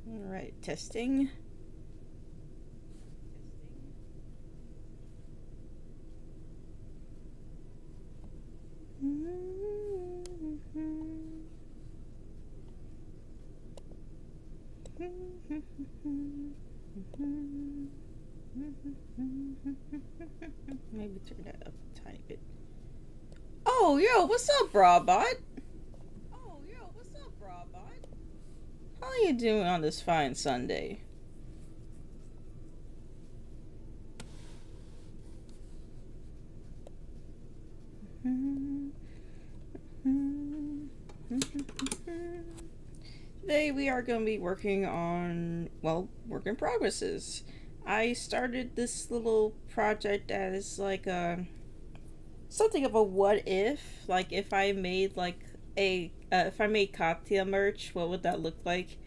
All right, testing. Maybe turn that up a tiny bit. Oh, yo, what's up, Brabot? Oh, yo, what's up, Brabot? How you doing on this fine Sunday? Today we are going to be working on, well, work in progresses. I started this little project as like a something of a what if, like if I made like a if I made Katya merch, what would that look like?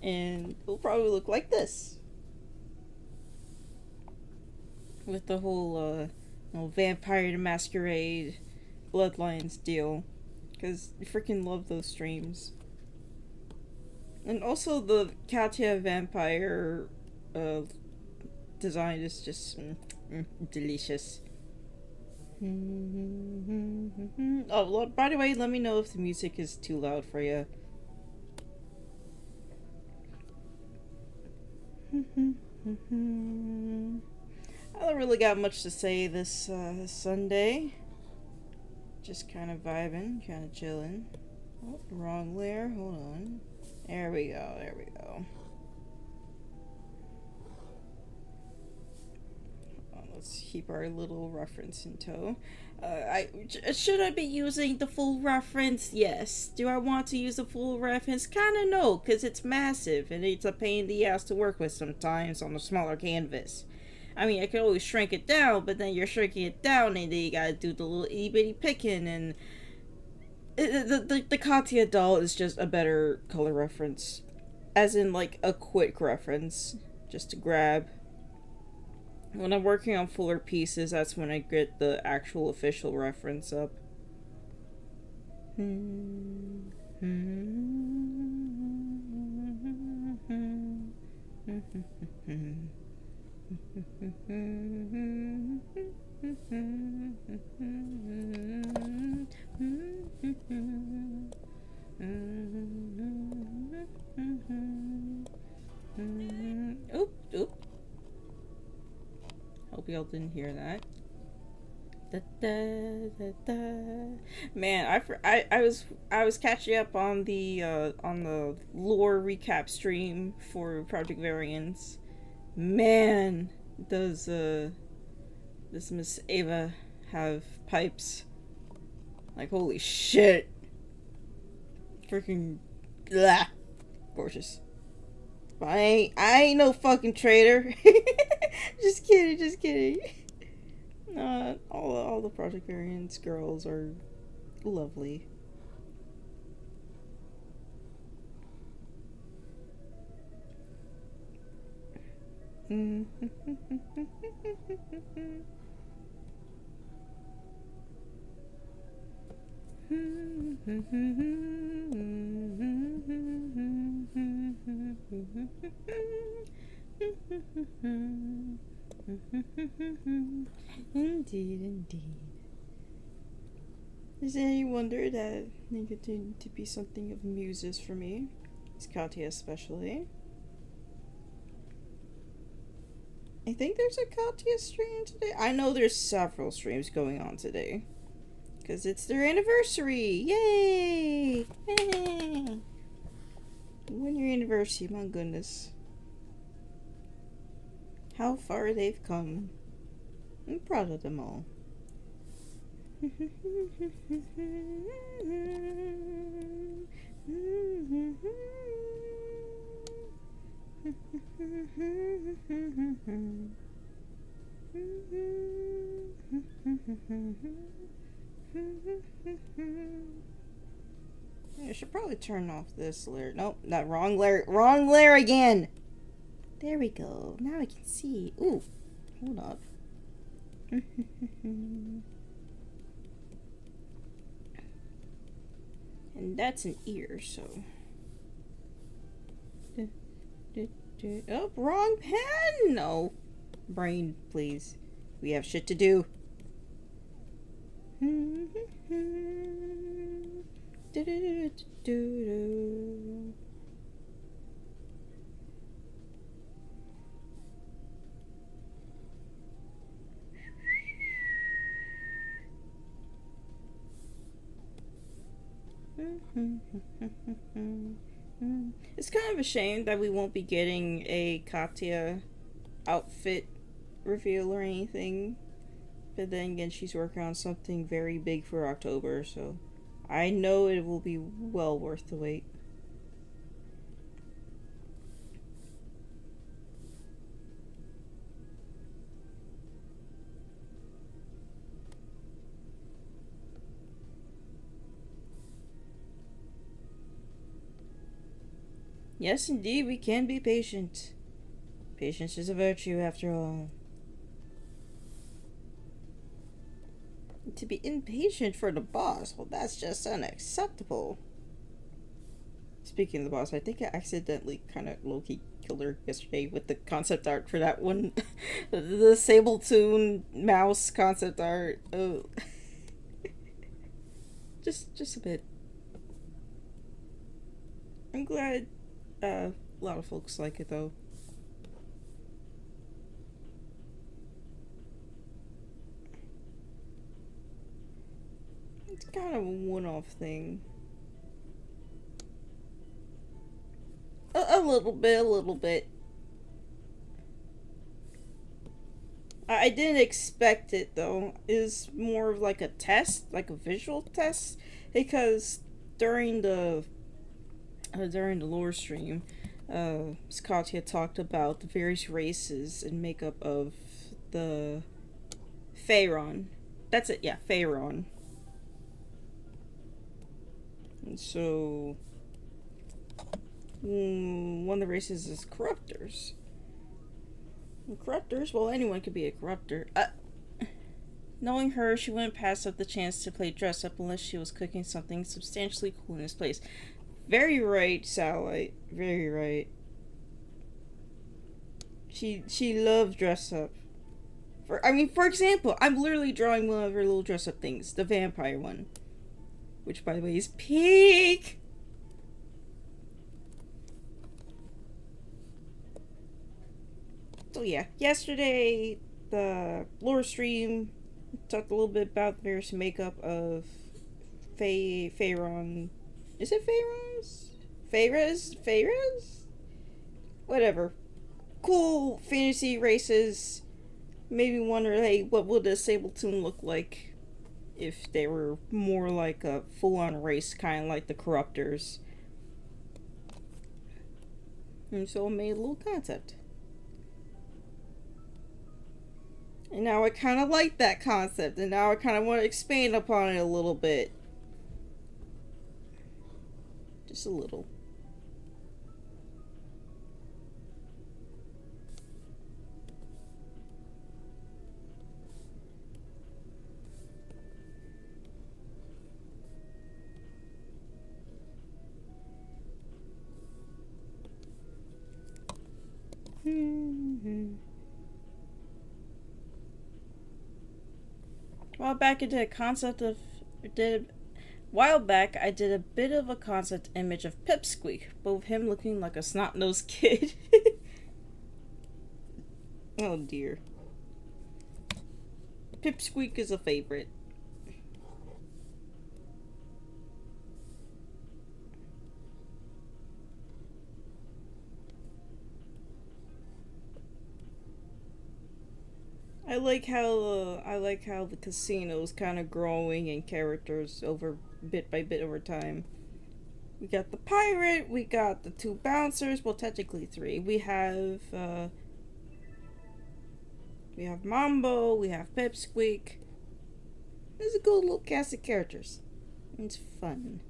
And it'll probably look like this with the whole Vampire the Masquerade Bloodlines deal, because I freaking love those streams. And also the Katya vampire uh, design is just delicious. Oh, by the way, let me know if the music is too loud for you. I don't really got much to say this Sunday. Just kind of vibing, kind of chilling. Oh, wrong layer. Hold on. There we go. There we go. Let's keep our little reference in tow. Should I be using the full reference? Yes. Do I want to use the full reference? Kinda no, because it's massive and it's a pain in the ass to work with sometimes on a smaller canvas. I mean, I can always shrink it down, but then you're shrinking it down and then you gotta do the little itty bitty picking, and the Katya doll is just a better color reference. As in, like, a quick reference. Just to grab. When I'm working on fuller pieces, that's when I get the actual official reference up. Oop, oop. Hope y'all didn't hear that. Da, da, da, da. Man, I was catching up on the lore recap stream for Project Variants. Man, does this Miss Ava have pipes? Like, holy shit! Freaking blah, gorgeous. But I ain't no fucking traitor. Just kidding, just kidding. All the Project Variants girls are lovely. Indeed, indeed. Is there any wonder that they continue to be something of muses for me? It's Katya especially. I think there's a Katya stream today. I know there's several streams going on today. Because it's their anniversary! Yay! Hey. 1 year anniversary, my goodness. How far they've come. I'm proud of them all. I should probably turn off this layer. Nope, not wrong layer. Wrong layer again. There we go. Now I can see. Ooh, hold up. And that's an ear, so. Oh, wrong pen! No. Brain, please. We have shit to do. It's kind of a shame that we won't be getting a Katya outfit reveal or anything. But then again, she's working on something very big for October, so I know it will be well worth the wait. Yes, indeed, we can be patient. Patience is a virtue, after all. To be impatient for the boss, well, that's just unacceptable. Speaking of the boss, I think I accidentally kind of low-key killed her yesterday with the concept art for that one. The Sabletoon mouse concept art. Oh. just a bit. I'm glad a lot of folks like it, though. It's kind of a one-off thing. A little bit. I didn't expect it, though. It's more of like a test, like a visual test, because during the lore stream, Scott had talked about the various races and makeup of the Pharaon. That's it, yeah, Pharaon. And so, one of the races is corruptors. And corruptors, well, anyone could be a corruptor. Knowing her, she wouldn't pass up the chance to play dress up unless she was cooking something substantially cool in this place. Very right, Satellite. Very right. She loves dress up. For example, I'm literally drawing one of her little dress up things, the vampire one, which by the way is pink. So yeah, yesterday the lore stream talked a little bit about the various makeup of Pharaon. Is it Pharaoh's? Pharaoh's? Whatever. Cool fantasy races. Made me wonder, hey, what would a Sabletoon look like if they were more like a full-on race, kind of like the Corruptors. And so I made a little concept. And now I kind of like that concept, and now I kind of want to expand upon it a little bit. Just a little. While back I did a concept of while back I did a bit of a concept image of Pipsqueak, but with him looking like a snot-nosed kid. Oh dear. Pipsqueak is a favorite. I like how the casino is kind of growing in characters over bit by bit over time. We got the pirate, we got the two bouncers, well technically three. We have Mambo, we have Pipsqueak. There's a good little cast of characters. It's fun.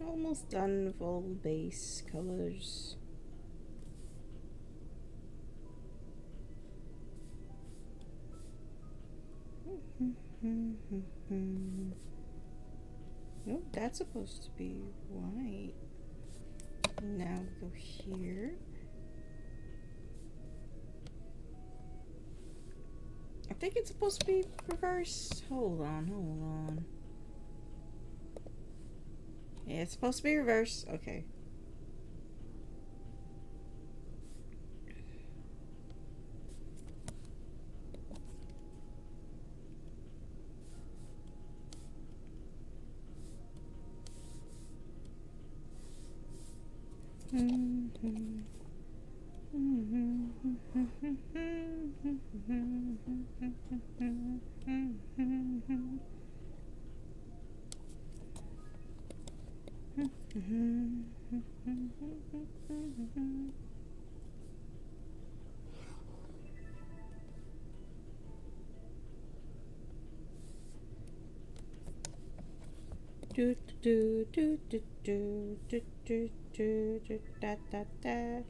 Almost done with all the base colors. Oh, that's supposed to be white. Now go here. I think it's supposed to be reversed. Hold on. Yeah, it's supposed to be reversed. Okay. Do do do do do do do do do da da da.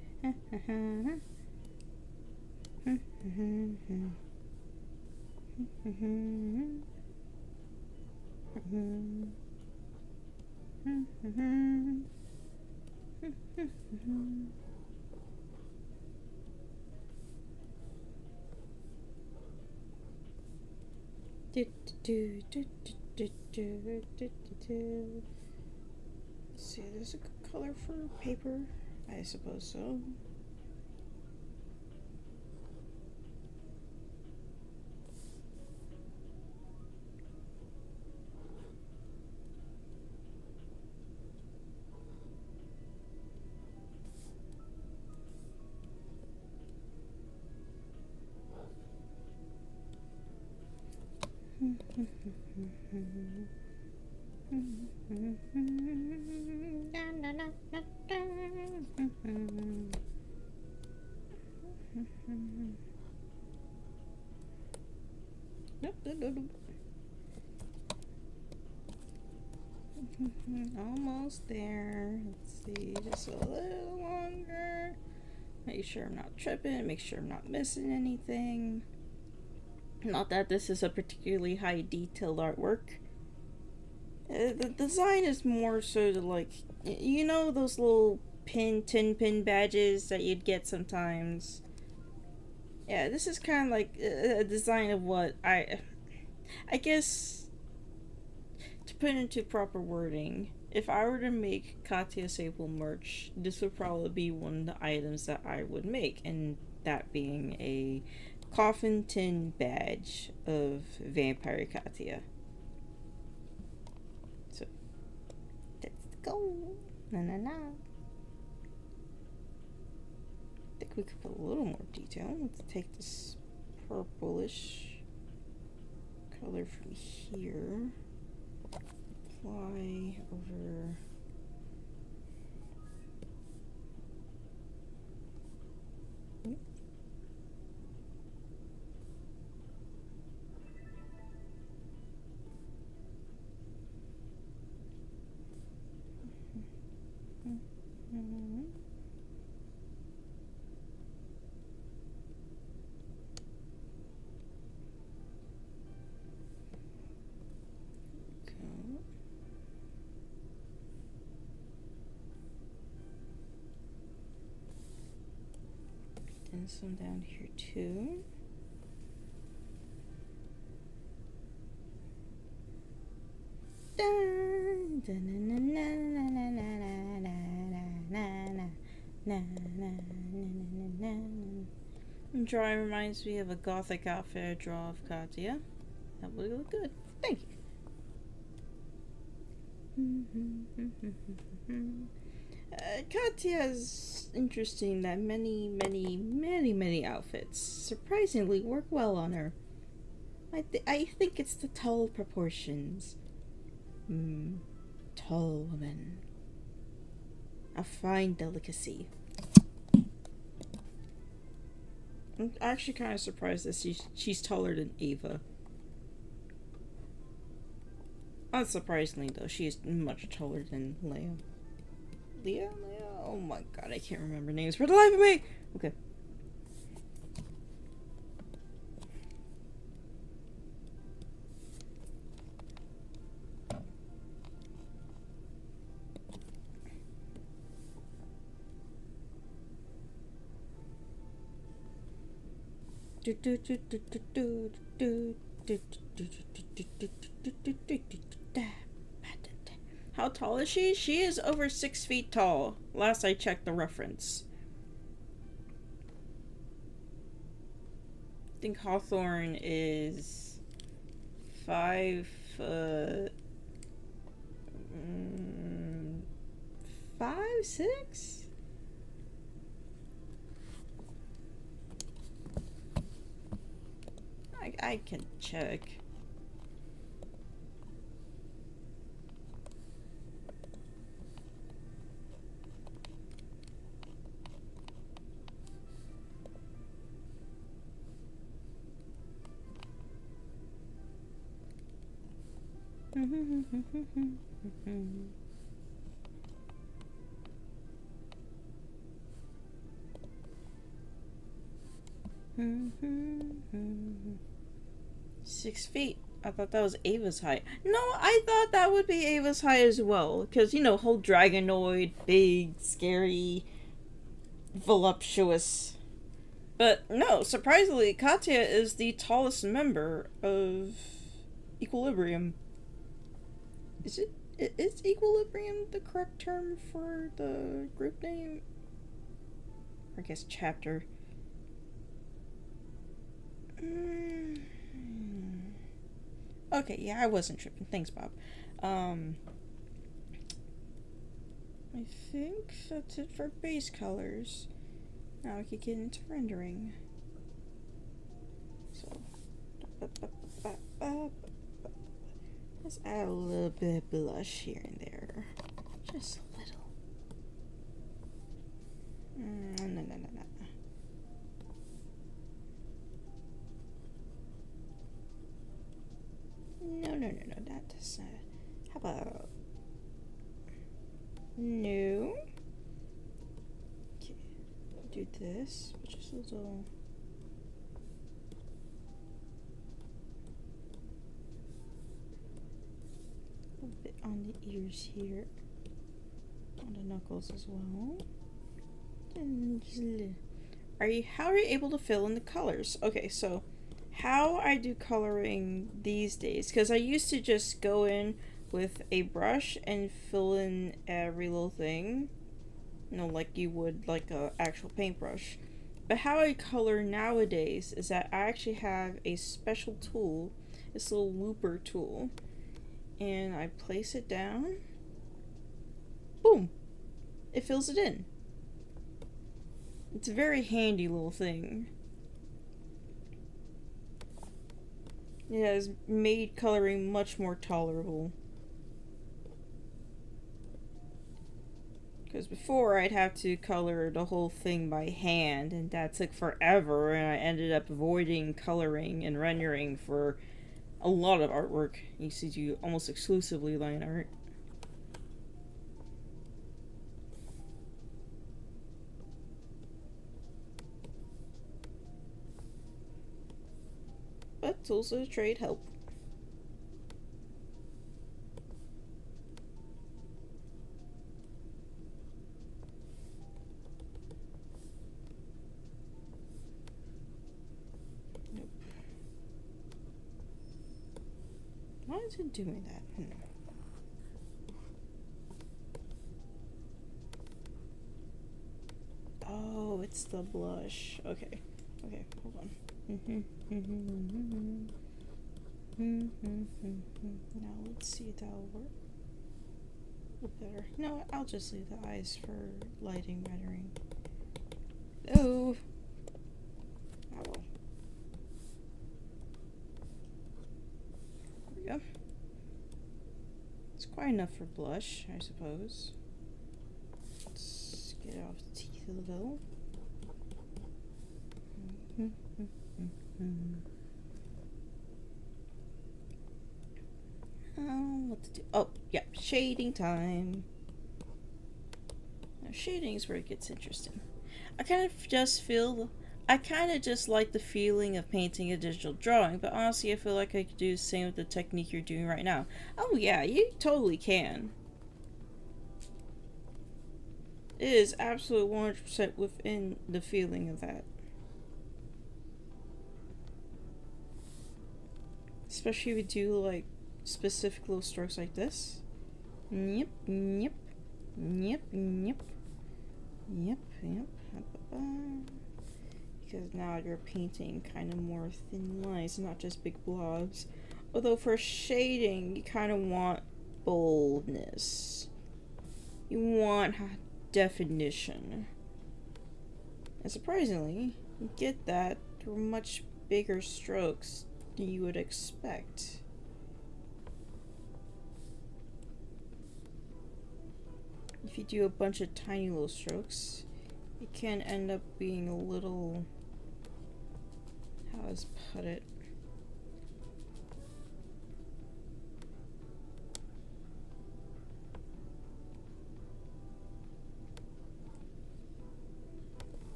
Let's see, there's a good color for paper. I suppose so. Almost there. Let's see, just a little longer. Make sure I'm not tripping, make sure I'm not missing anything. Not that this is a particularly high detailed artwork. The design is more sort of like, you know, those little tin pin badges that you'd get sometimes. Yeah, this is kind of like a design of what I guess, to put into proper wording, if I were to make Katya Sable merch, this would probably be one of the items that I would make, and that being a coffin tin badge of Vampire Katya. So, let's go. Na na na. I think we could put a little more detail. Let's take this purplish color from here. Apply over. And some down here too. Drawing reminds me of a gothic outfit I draw of Katya. That would look good. Thank you. Katya is interesting that many outfits surprisingly work well on her. I think it's the tall proportions. Tall woman. A fine delicacy. I'm actually kind of surprised that she's taller than Ava. Unsurprisingly, though, she is much taller than Leia. Leia? Oh my god, I can't remember names for the life of me! Okay. How tall is she? She is over 6 feet tall. Last I checked the reference. I think Hawthorne is 5 foot 5, 6? I can check. Mm-hmm. 6 feet. I thought that was Ava's height. No, I thought that would be Ava's height as well. Because, you know, whole dragonoid, big, scary, voluptuous. But no, surprisingly, Katya is the tallest member of Equilibrium. Is Equilibrium the correct term for the group name? Or I guess chapter. Okay, yeah, I wasn't tripping. Thanks, Bob. I think that's it for base colors. Now we could get into rendering. So, let's add a little bit of blush here and there. Just a little. No. No, that does not. How about. No. Okay, do this, but just a little. A bit on the ears here. On the knuckles as well. And just a little. How are you able to fill in the colors? Okay, so how I do coloring these days, because I used to just go in with a brush and fill in every little thing, you know, like you would like a actual paintbrush. But how I color nowadays is that I actually have a special tool, this little looper tool, and I place it down, boom, it fills it in. It's a very handy little thing. It has made coloring much more tolerable. Because before I'd have to color the whole thing by hand, and that took forever, and I ended up avoiding coloring and rendering for a lot of artwork. You used to do almost exclusively line art. But tools of the trade help. Nope. Why is it doing that? Oh, it's the blush. Okay, hold on. Now let's see if that'll work. Look better. You know what? I'll just leave the eyes for lighting mattering. Oh. Oh. There we go. It's quite enough for blush, I suppose. Let's get off the teeth a little. What to do? Oh, yeah, shading time. Now, shading is where it gets interesting. I kind of just like the feeling of painting a digital drawing, but honestly, I feel like I could do the same with the technique you're doing right now. Oh yeah, you totally can. It is absolutely 100% within the feeling of that. Especially if you do like specific little strokes like this. Yep, yep, yep, yep, yep, yep. Because now you're painting kind of more thin lines, not just big blobs. Although for shading, you kind of want boldness. You want definition. And surprisingly, you get that through much bigger strokes than you would expect. If you do a bunch of tiny little strokes, it can end up being a little, how does put it?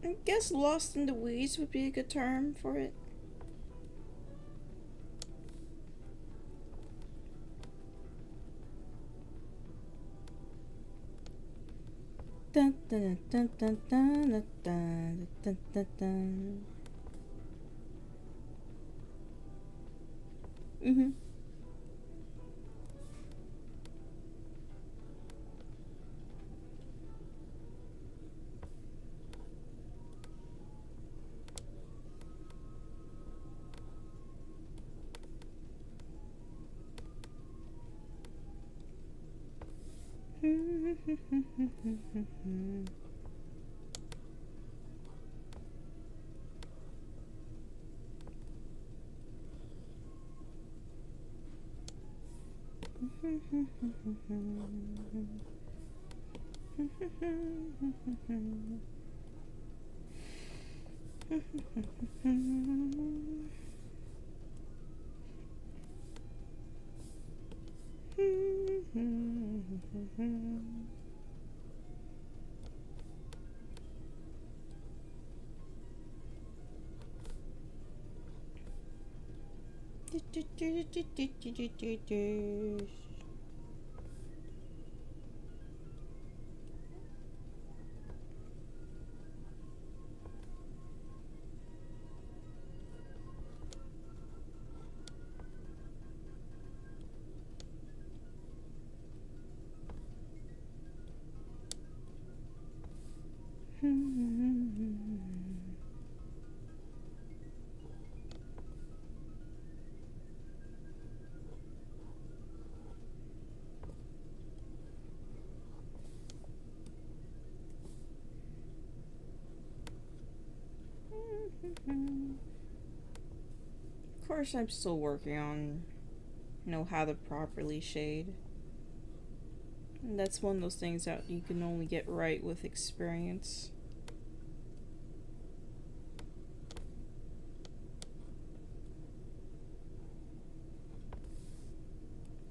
I guess lost in the weeds would be a good term for it. Dun, dun, dun, dun, dun, dun, dun, dun, dun. Mm-hmm. Of course, I'm still working on, how to properly shade. And that's one of those things that you can only get right with experience.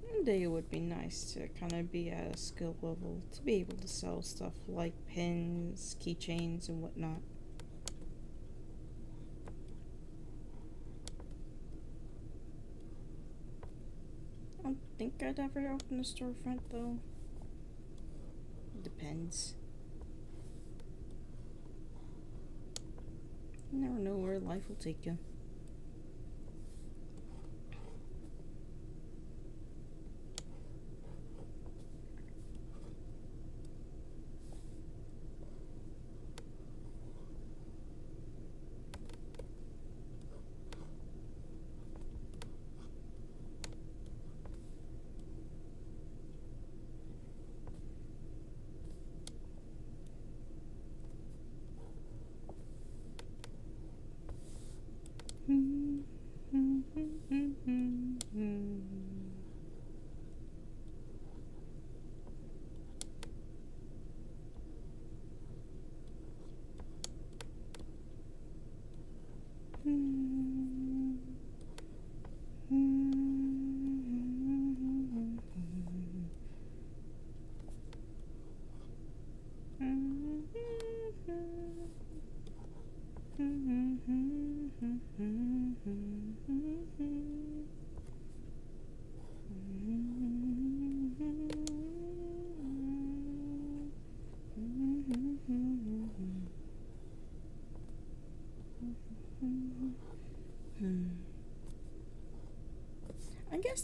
One day it would be nice to kind of be at a skill level to be able to sell stuff like pins, keychains, and whatnot. I don't think I'd ever open a storefront though. Depends. You never know where life will take you.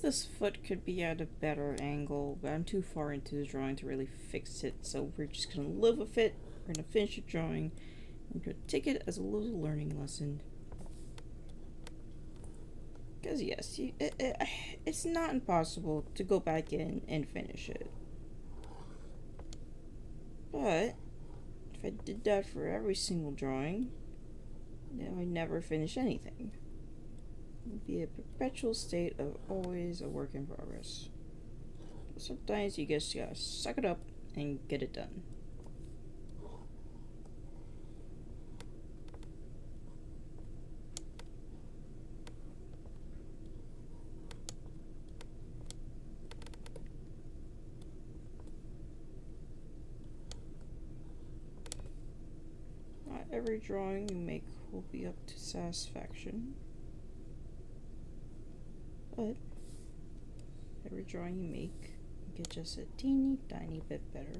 this foot could be at a better angle, but I'm too far into the drawing to really fix it, so we're just gonna live with it. We're gonna finish the drawing. I'm gonna take it as a little learning lesson. Because yes, it's not impossible to go back in and finish it. But if I did that for every single drawing, then I'd never finish anything. It would be a perpetual state of always a work in progress. Sometimes you just gotta suck it up and get it done. Not every drawing you make will be up to satisfaction, but every drawing you make will get just a teeny tiny bit better.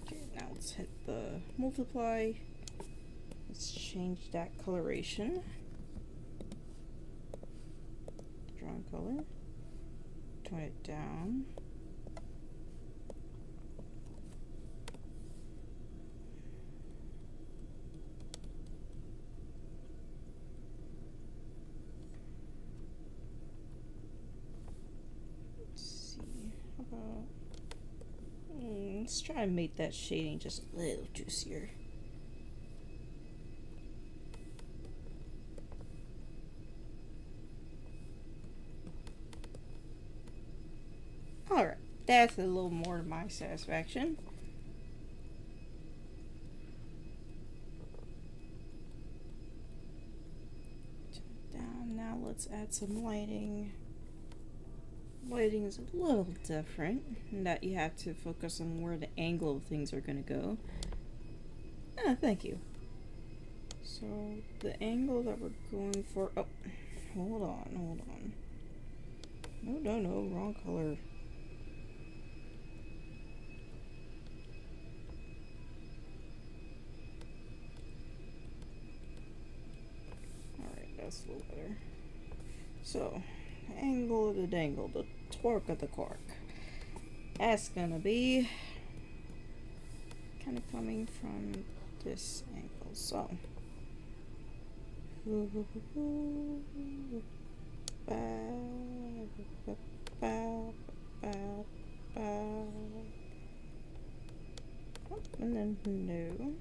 Okay, now let's hit the multiply. Let's change that coloration. Drawing color. Tone it down. Let's try and make that shading just a little juicier. Alright, that's a little more to my satisfaction. Down, now let's add some lighting. Lighting is a little different in that you have to focus on where the angle of things are going to go. Ah, thank you. So the angle that we're going for, oh, hold on. No, wrong color. Alright, that's a little better. So, angle of the dangle, the torque of the cork. That's gonna be kind of coming from this angle. So, and then no.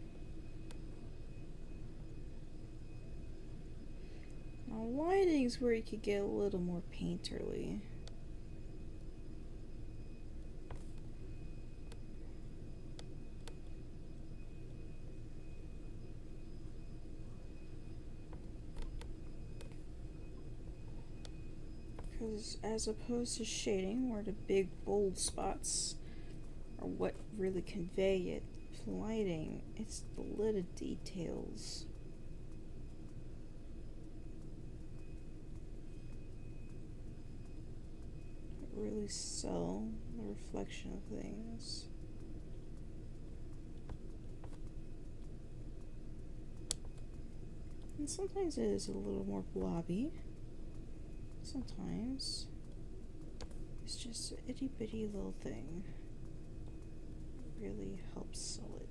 Now, lighting is where you could get a little more painterly. Because as opposed to shading, where the big bold spots are what really convey it, lighting, it's the little details. Really sell the reflection of things. And sometimes it is a little more blobby. Sometimes it's just an itty bitty little thing. It really helps sell it.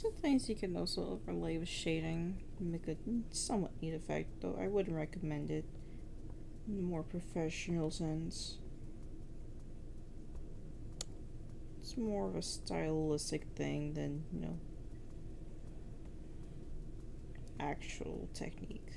Sometimes you can also overlay with shading, make a somewhat neat effect, though I wouldn't recommend it in a more professional sense. It's more of a stylistic thing than, you know, actual technique.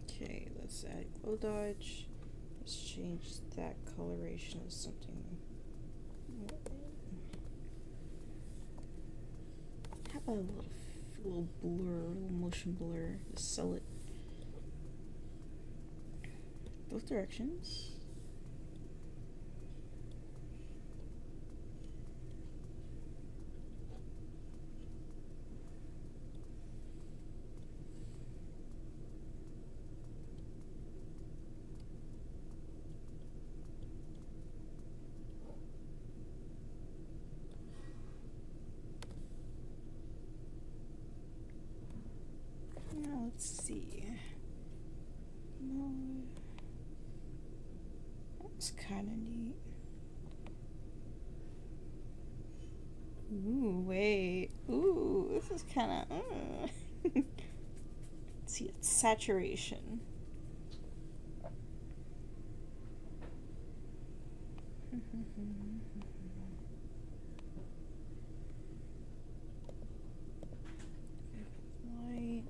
Okay, let's add glow dodge. Let's change that coloration to something. How about a little blur, a little motion blur? Just sell it both directions. Now let's see. That's kind of neat. Ooh, wait. Ooh, this is kind of. Let's see, it's saturation. Light.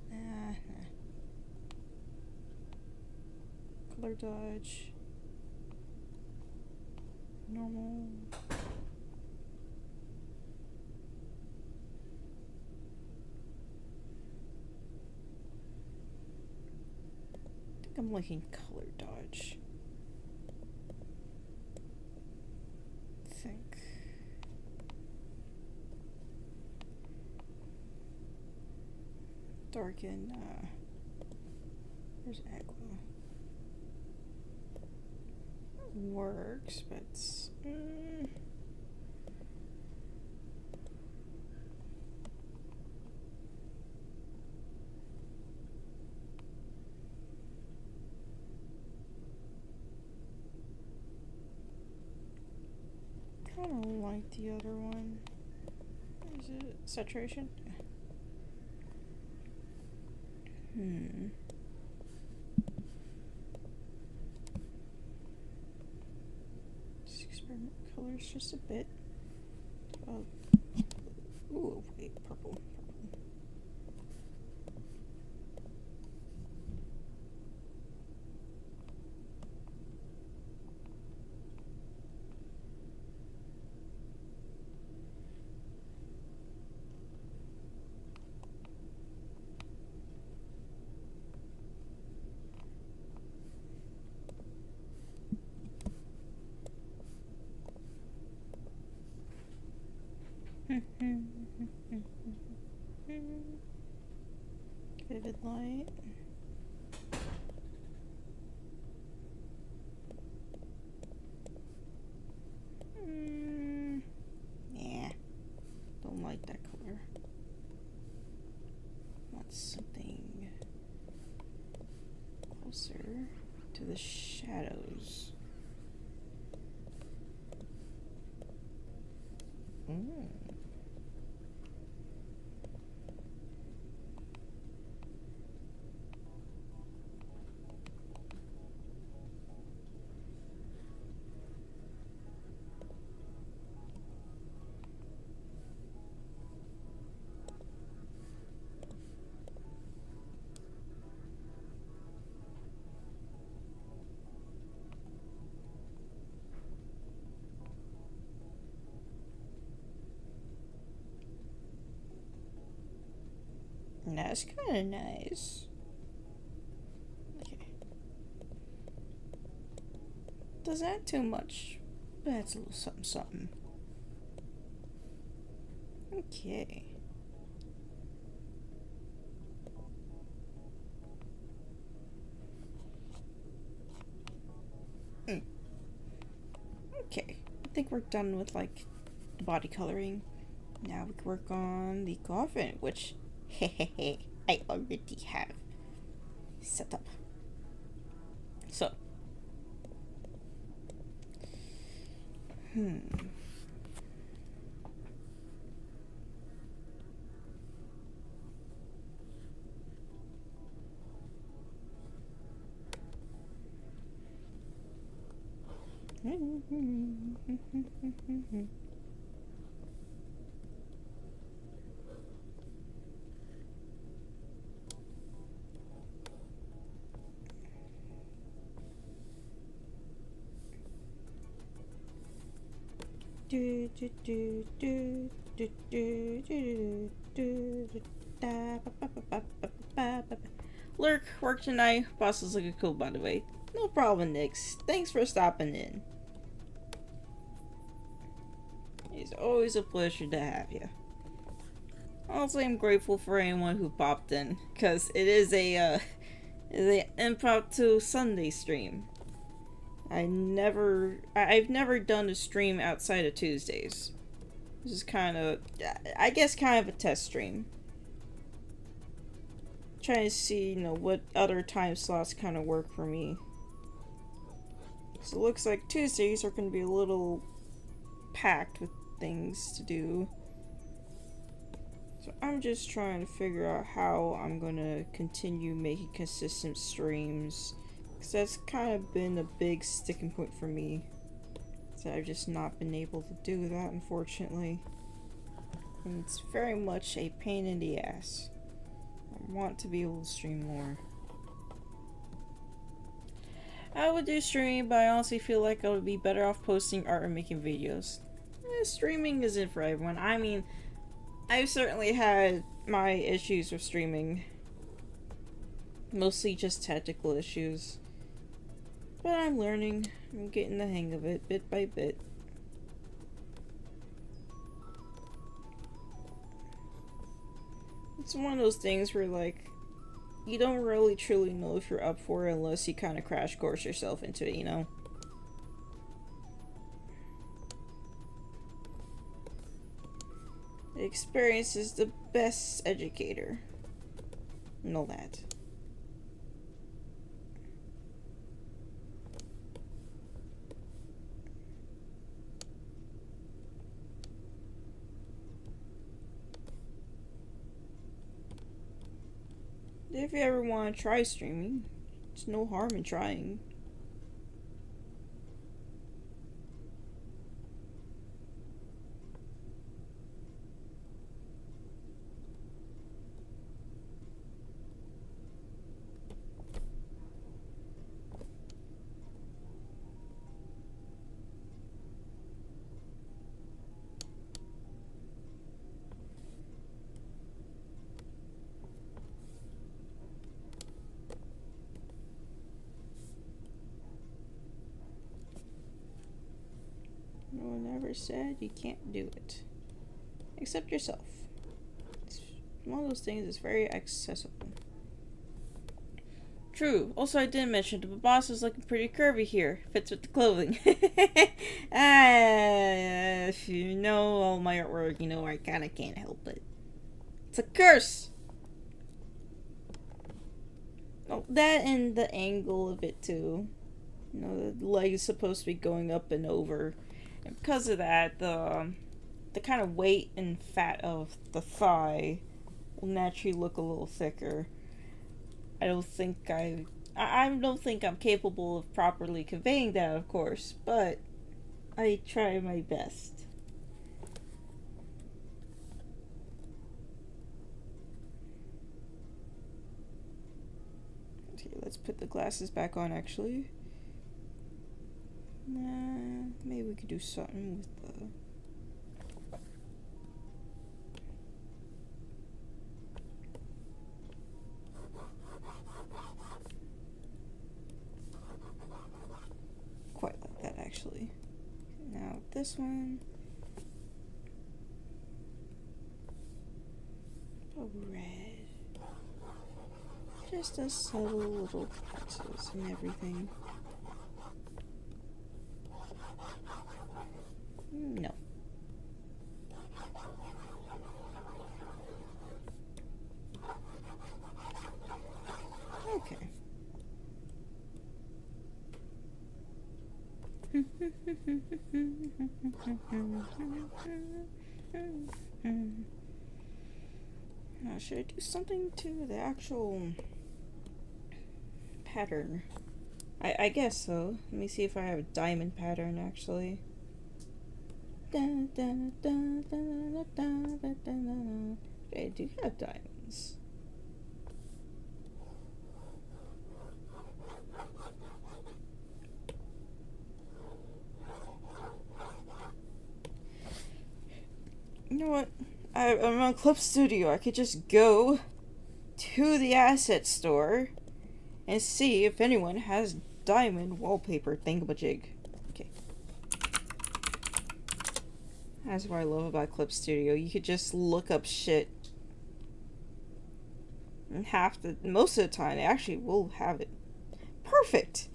Color dodge. Normal. I think I'm liking color dodge. I think. Darken. Where's aqua? Works, but kind of like the other one. Is it saturation? Just experiment colors just a bit. Oh, ooh, wait, purple. Vivid light. Yeah, don't like that color. Want something closer to the shadows. That's kind of nice. Okay. Doesn't add too much, but it's a little something something. Okay. Okay, I think we're done with like the body coloring. Now we can work on the coffin, which I already have set up. So, Lurk, work tonight. Boss is looking cool, by the way. No problem, Nix. Thanks for stopping in. It's always a pleasure to have you. Also, I'm grateful for anyone who popped in, because it is an impromptu Sunday stream. I've never done a stream outside of Tuesdays. This is kind of, I guess, kind of a test stream. Trying to see, what other time slots kind of work for me. So it looks like Tuesdays are going to be a little packed with things to do. So I'm just trying to figure out how I'm going to continue making consistent streams. Because that's kind of been a big sticking point for me. So I've just not been able to do that, unfortunately. And it's very much a pain in the ass. I want to be able to stream more. I would do streaming, but I honestly feel like I would be better off posting art and making videos. Streaming isn't for everyone. I mean, I've certainly had my issues with streaming. Mostly just technical issues. But I'm learning. I'm getting the hang of it, bit by bit. It's one of those things where, like, you don't really truly know if you're up for it unless you kind of crash course yourself into it, The experience is the best educator. Know that. If you ever want to try streaming, there's no harm in trying. No one ever said you can't do it. Except yourself. It's one of those things that's very accessible. True. Also, I didn't mention the boss is looking pretty curvy here. Fits with the clothing. If you know all my artwork, I kinda can't help it. It's a curse! Oh, that and the angle of it, too. The leg is supposed to be going up and over. And because of that, the kind of weight and fat of the thigh will naturally look a little thicker. I don't think I'm capable of properly conveying that, of course, but I try my best. Okay, let's put the glasses back on, actually. Maybe we could do something with the... Quite like that, actually. Now, this one... Oh, red. Just a subtle little patches and everything. Now, should I do something to the actual pattern? I guess so. Let me see if I have a diamond pattern actually. Okay, I do have diamonds. You know what? I'm on Clip Studio. I could just go to the asset store and see if anyone has diamond wallpaper thingamajig. Okay. That's what I love about Clip Studio. You could just look up shit. And most of the time, they actually will have it. Perfect!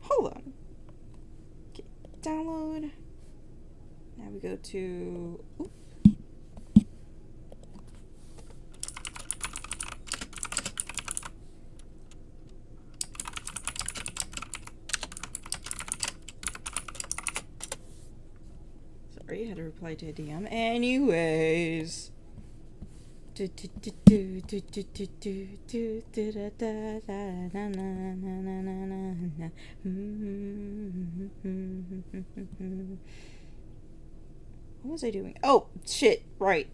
Hold on. Okay, download. Now we go to... Ooh. Sorry, I had to reply to a DM. Anyways. What was I doing? Oh, shit, right.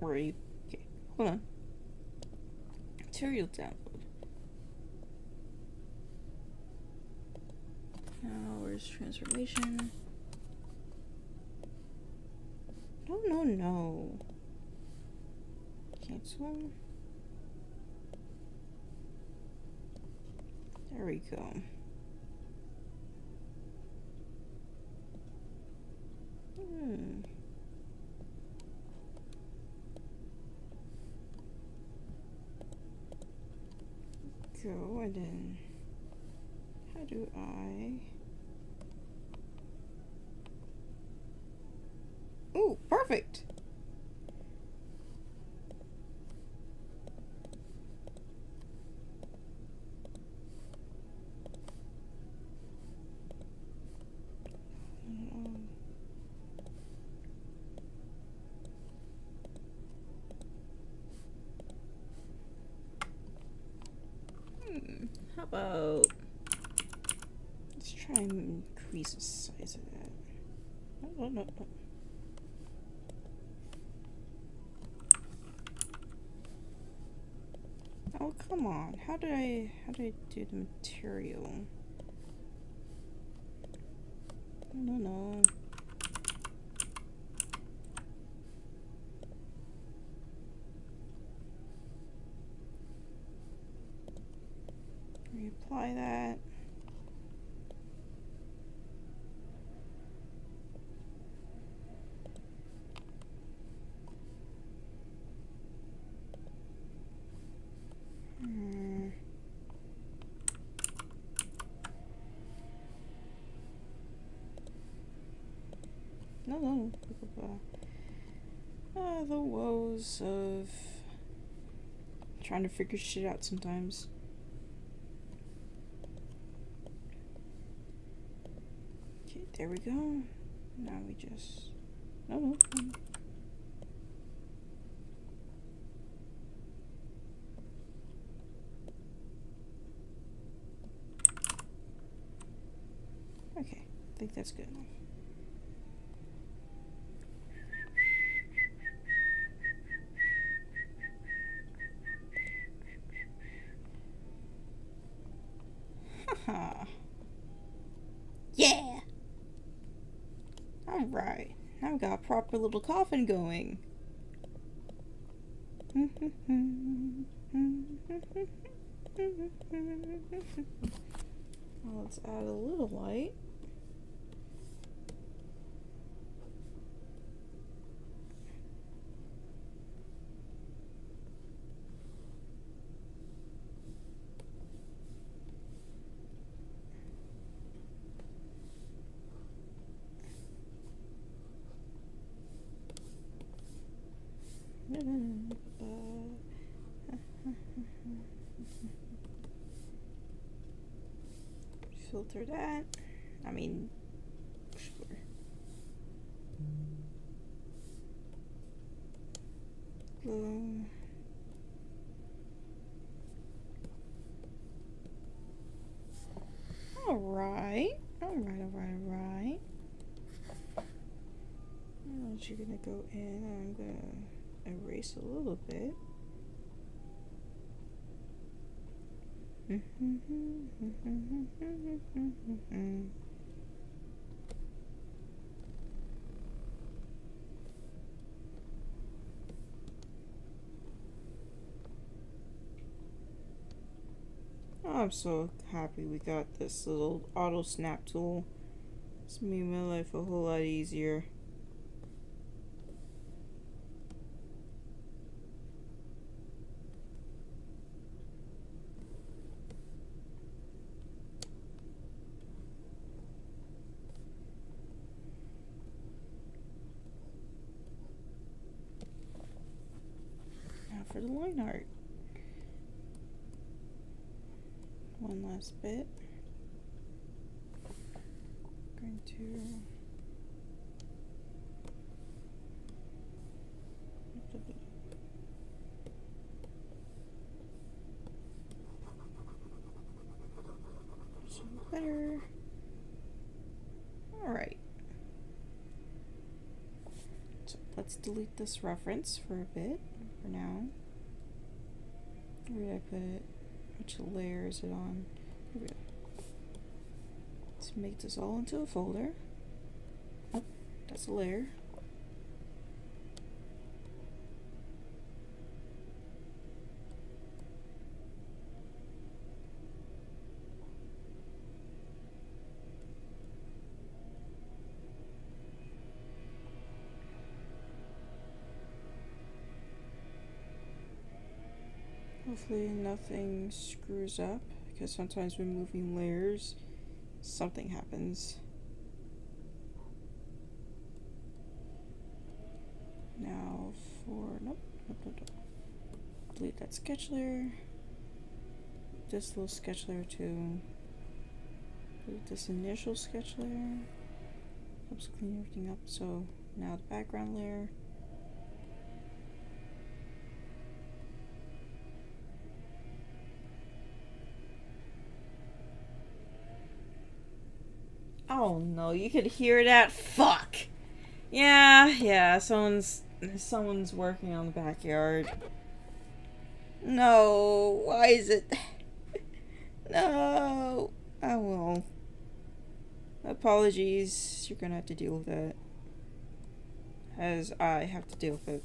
Where are you? Okay, hold on. Material download. Now, where's transformation? No. Cancel. There we go. Go, and then how do I... Ooh, perfect! How about... Let's try and increase the size of that. No. Oh, come on. How do I do the material? No. Reapply that. No. The woes of trying to figure shit out sometimes. Okay, there we go. Now we just... No. Okay, I think that's good enough. Yeah! Alright, now we got a proper little coffin going. Well, let's add a little light. Filter that. I mean, low. Alright. Alright. You're gonna go in. I'm gonna erase a little bit. I'm so happy we got this little auto snap tool. It's made my life a whole lot easier. Now for the line art. One last bit. Going to some better. All right. So let's delete this reference for a bit for now. Where did I put it? Which layer is it on? Here we go. Let's make this all into a folder. Oh, that's a layer. Hopefully nothing screws up, because sometimes when moving layers, something happens. Now for, nope. Delete that sketch layer. This little sketch layer too. Delete this initial sketch layer. Helps clean everything up. So now the background layer. Oh no, you could hear that? Fuck! Yeah, someone's working on the backyard. No, why is it? No, I will. Apologies, you're gonna have to deal with that. As I have to deal with it.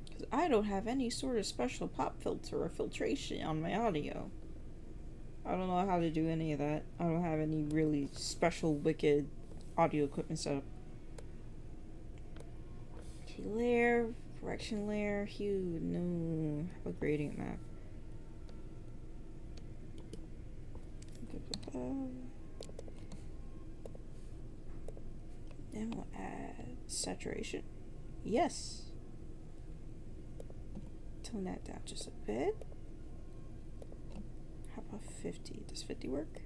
Because I don't have any sort of special pop filter or filtration on my audio. I don't know how to do any of that. I don't have any really special wicked audio equipment set up. Okay, layer, correction layer, hue, no. How about gradient map? Then we'll add saturation. Yes. Tone that down just a bit. How about 50? Does 50 work?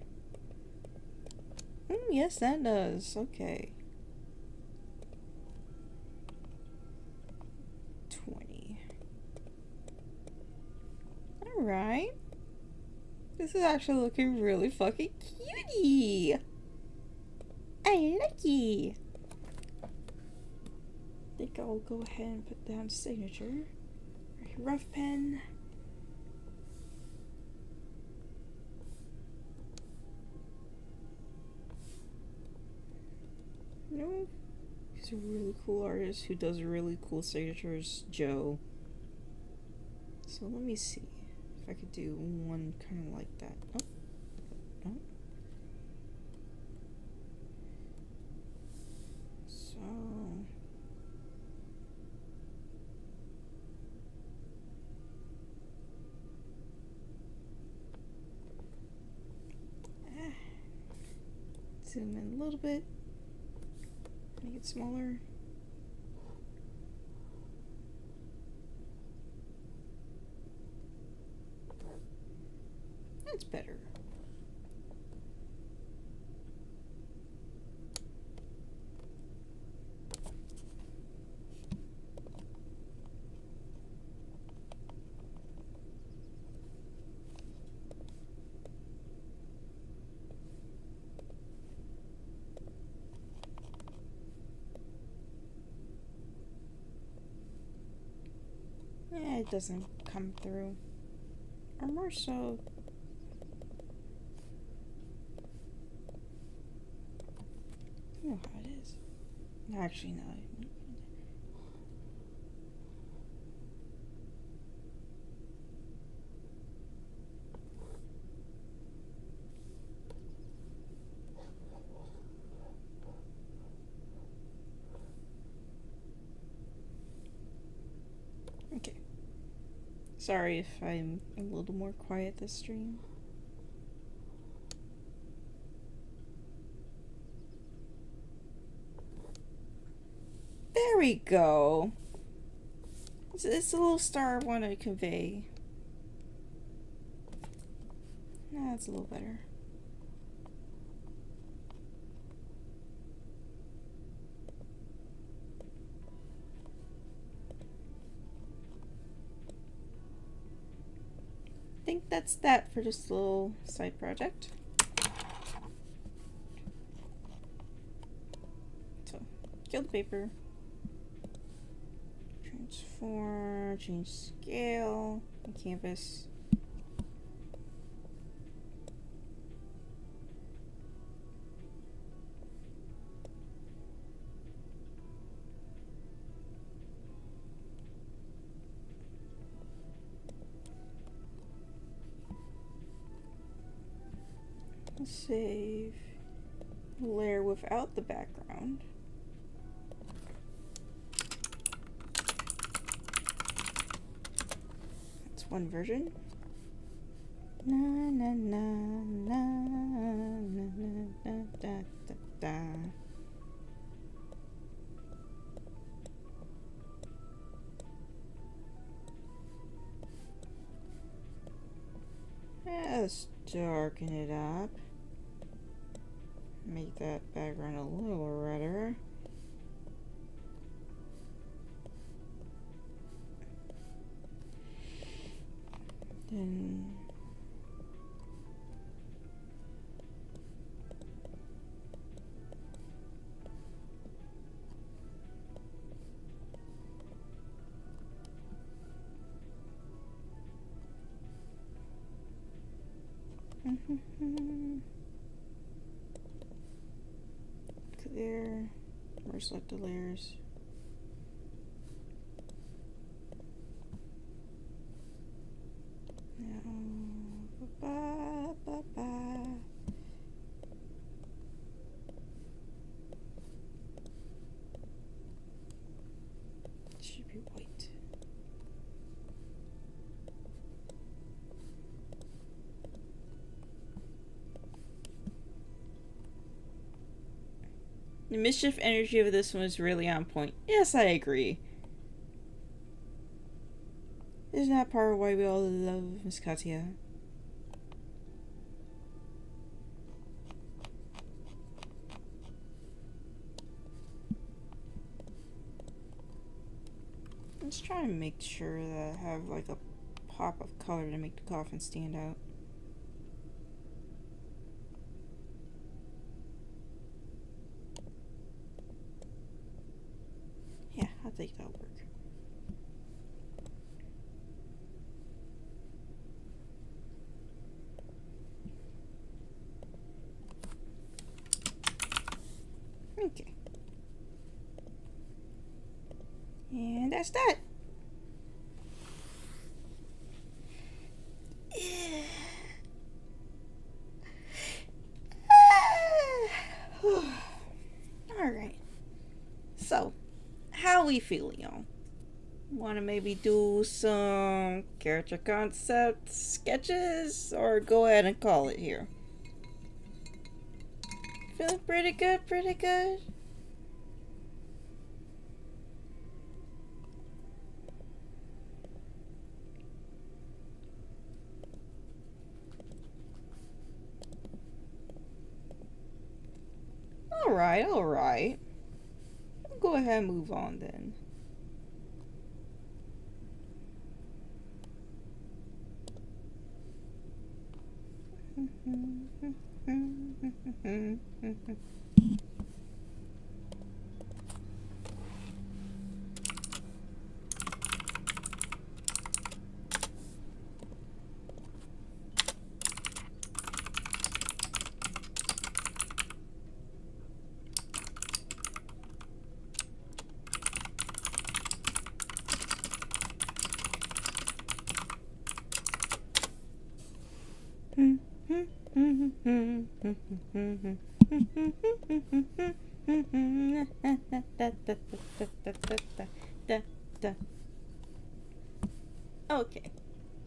Yes, that does. Okay. 20. Alright. This is actually looking really fucking cutie. I like it. I think I'll go ahead and put down signature. Rough pen. You know, he's a really cool artist who does really cool signatures, Joe. So let me see if I could do one kind of like that. Oh, no. So zoom in a little bit. Make it smaller. That's better. it doesn't come through. Or more so... I know how it is. Actually, no. Okay. Sorry if I'm a little more quiet this stream. There we go. It's a little star I want to convey. That's a little better. I think that's that for this little side project. So, kill the paper. Transform, change scale, and canvas. Save layer without the background. That's one version. Na na na na na na da da da. Let's darken it up. Make that background a little redder. Then clear or select the layers. Now, ba ba ba. It should be white. The mischief energy of this one is really on point. Yes, I agree. Isn't that part of why we all love Miss Katya? Let's try and make sure that I have like a pop of color to make the coffin stand out. Yeah, I think that'll work. Okay. And that's that. Alright. So, how we feeling, y'all? Want to maybe do some character concept sketches or go ahead and call it here? Feeling pretty good, pretty good. Alright, alright. Go ahead and move on then. Okay,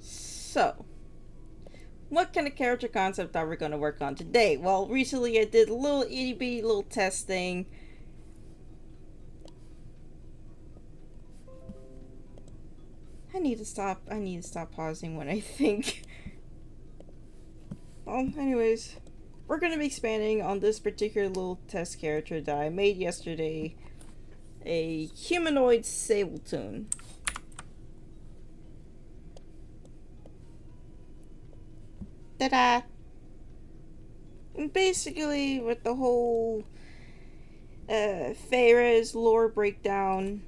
so what kind of character concept are we going to work on today? Well, recently I did a little itty bitty little test thing. I need to stop. I need to stop pausing when I think. Well, anyways, we're going to be expanding on this particular little test character that I made yesterday. A humanoid Sabletoon. Ta-da! And basically, with the whole Feyre's lore breakdown,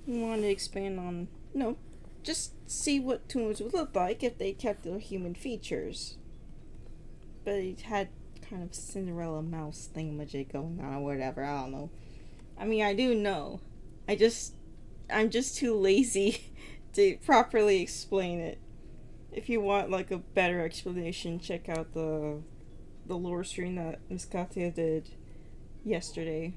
we wanted to expand on, just see what toons would look like if they kept their human features. But it had kind of Cinderella mouse thingamajig going on or whatever, I don't know. I mean, I do know. I'm just too lazy to properly explain it. If you want like a better explanation, check out the lore stream that Miss Katia did yesterday.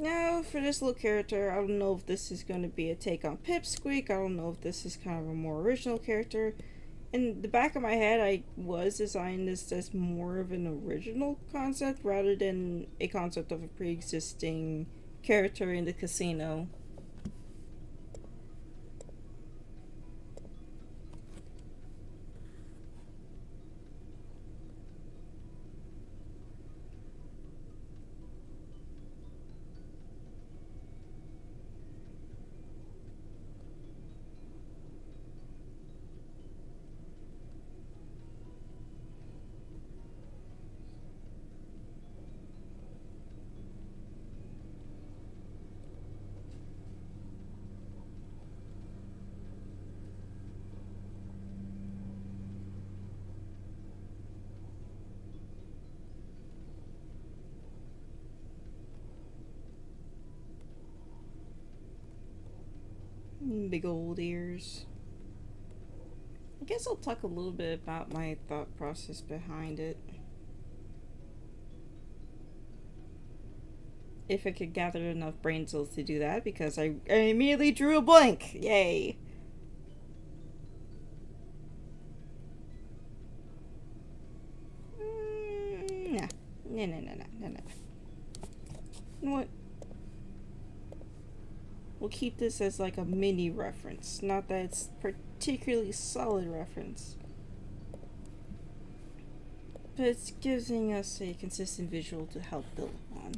Now, for this little character, I don't know if this is going to be a take on Pipsqueak. I don't know if this is kind of a more original character. In the back of my head, I was designing this as more of an original concept rather than a concept of a pre-existing character in the casino. Big old ears. I guess I'll talk a little bit about my thought process behind it. If I could gather enough brain cells to do that, because I immediately drew a blank. Yay. Nah. No. You know what? We'll keep this as like a mini reference. Not that it's particularly solid reference. But it's giving us a consistent visual to help build on.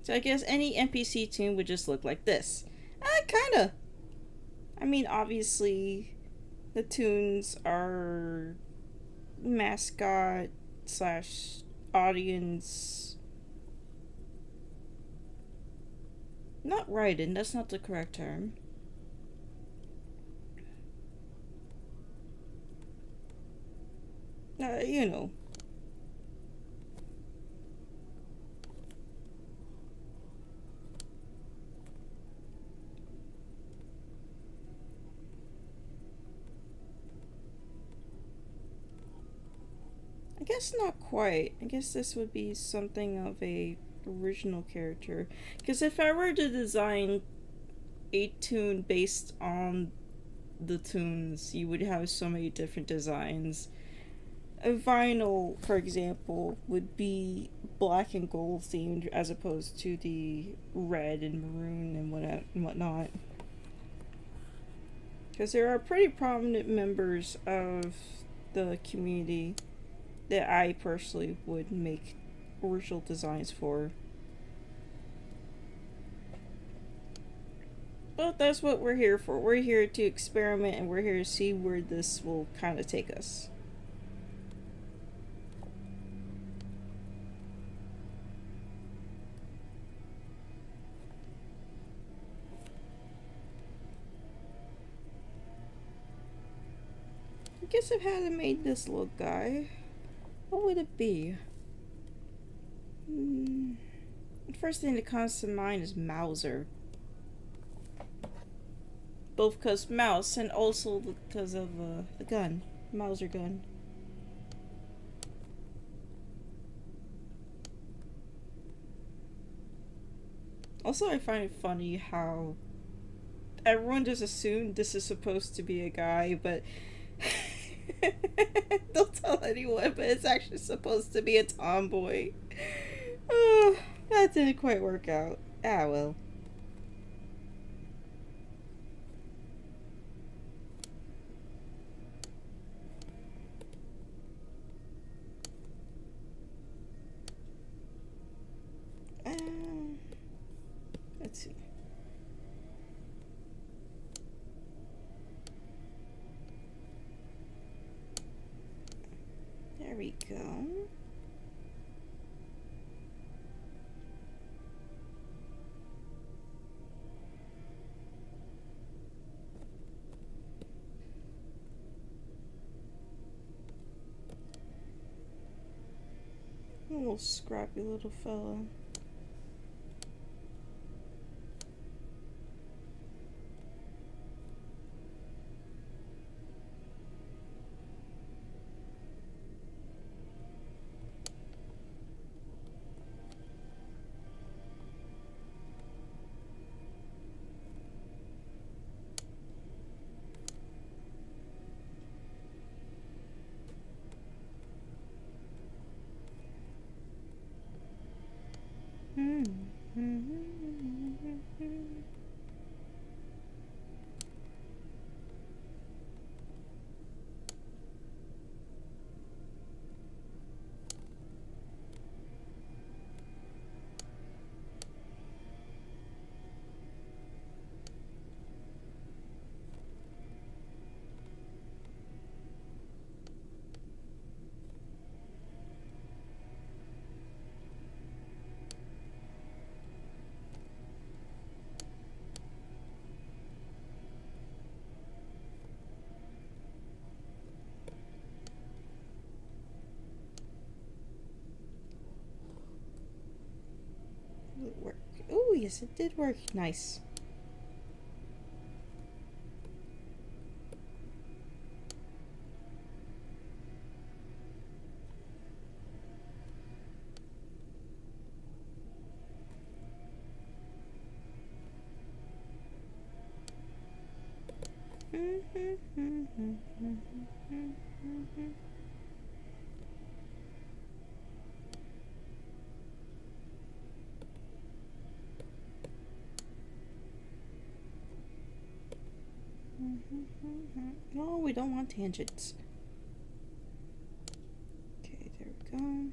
So I guess any NPC toon would just look like this. Kinda. I mean, obviously, the toons are mascot slash audience. Not write-in, that's not the correct term. You know. I guess not quite. I guess this would be something of a original character. Because if I were to design a toon based on the toons, you would have so many different designs. A vinyl, for example, would be black and gold themed as opposed to the red and maroon and whatnot. Because there are pretty prominent members of the community that I personally would make original designs for. But that's what we're here for. We're here to experiment and we're here to see where this will kind of take us. I guess if I hadn't made this little guy, what would it be? The first thing that comes to mind is Mauser. Both because mouse and also because of the gun. Mauser gun. Also, I find it funny how everyone just assumed this is supposed to be a guy, but don't tell anyone, but it's actually supposed to be a tomboy. Oh, that didn't quite work out. Ah, well. Let's see. There we go. A little scrappy little fella. Will it work? Oh, yes, it did work. Nice. No, we don't want tangents. Okay, there we go.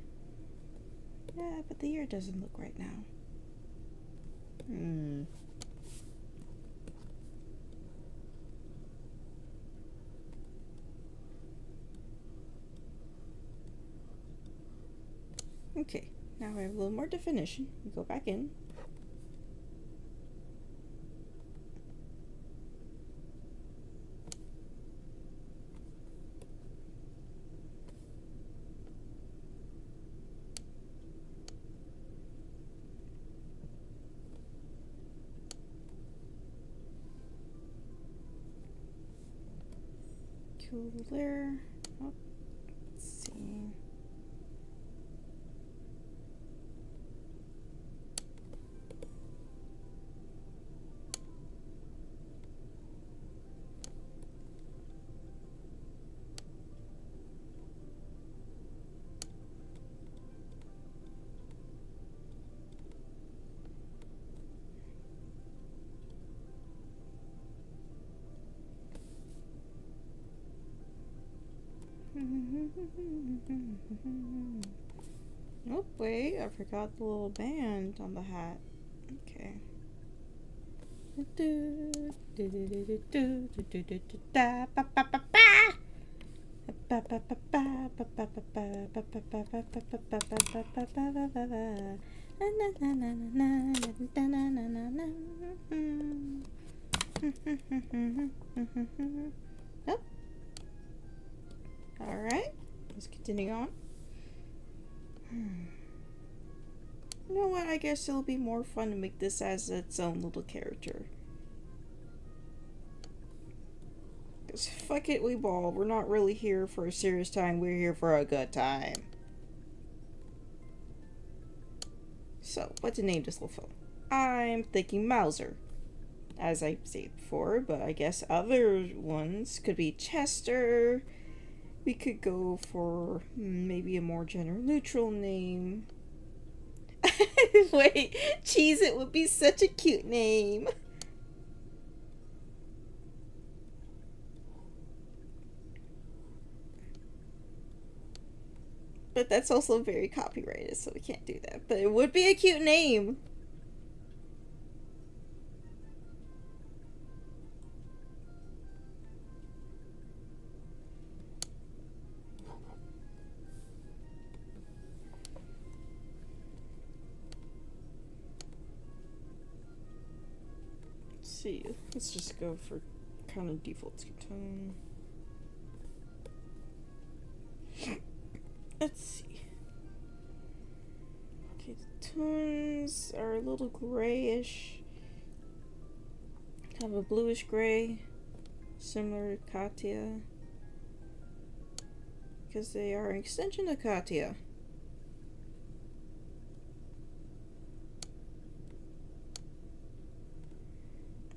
Yeah, but the ear doesn't look right now. Okay, now we have a little more definition. We go back in. Cool there. Oh, let's see. Oh, wait, I forgot the little band on the hat. Okay. Oh. Alright, let's continue on. You know what, I guess it'll be more fun to make this as its own little character. Because fuck it, we ball. We're not really here for a serious time, we're here for a good time. So, what to name this little film? I'm thinking Mauser, as I said before, but I guess other ones could be Chester. We could go for maybe a more gender neutral name. Wait, Cheese It would be such a cute name. But that's also very copyrighted, so we can't do that. But it would be a cute name. Let's see. Let's just go for kind of default skin tone. Let's see. Okay, the tones are a little grayish. Kind of a bluish gray. Similar to Katya. Because they are an extension of Katya.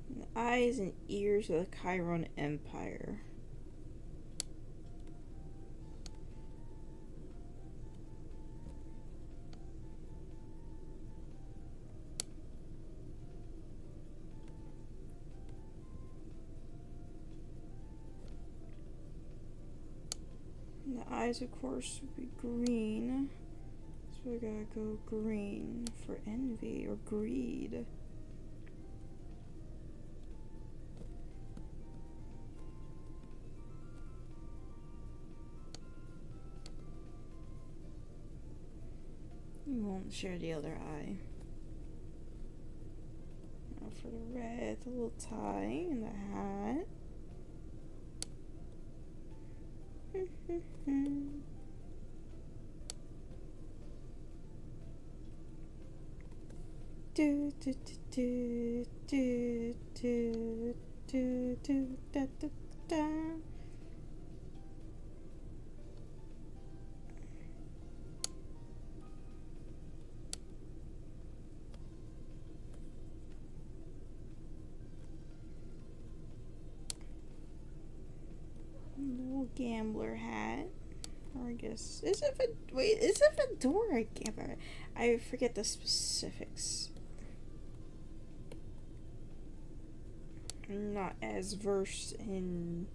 And the eyes and ears of the Chiron Empire. And the eyes, of course, would be green. So we gotta go green for envy or greed. We won't share the other eye. Now for the red, the little tie and the hat. Do do do do do do do da da da. Little gambler hat. Or I guess is it fedora gambler? I forget the specifics. I'm not as versed in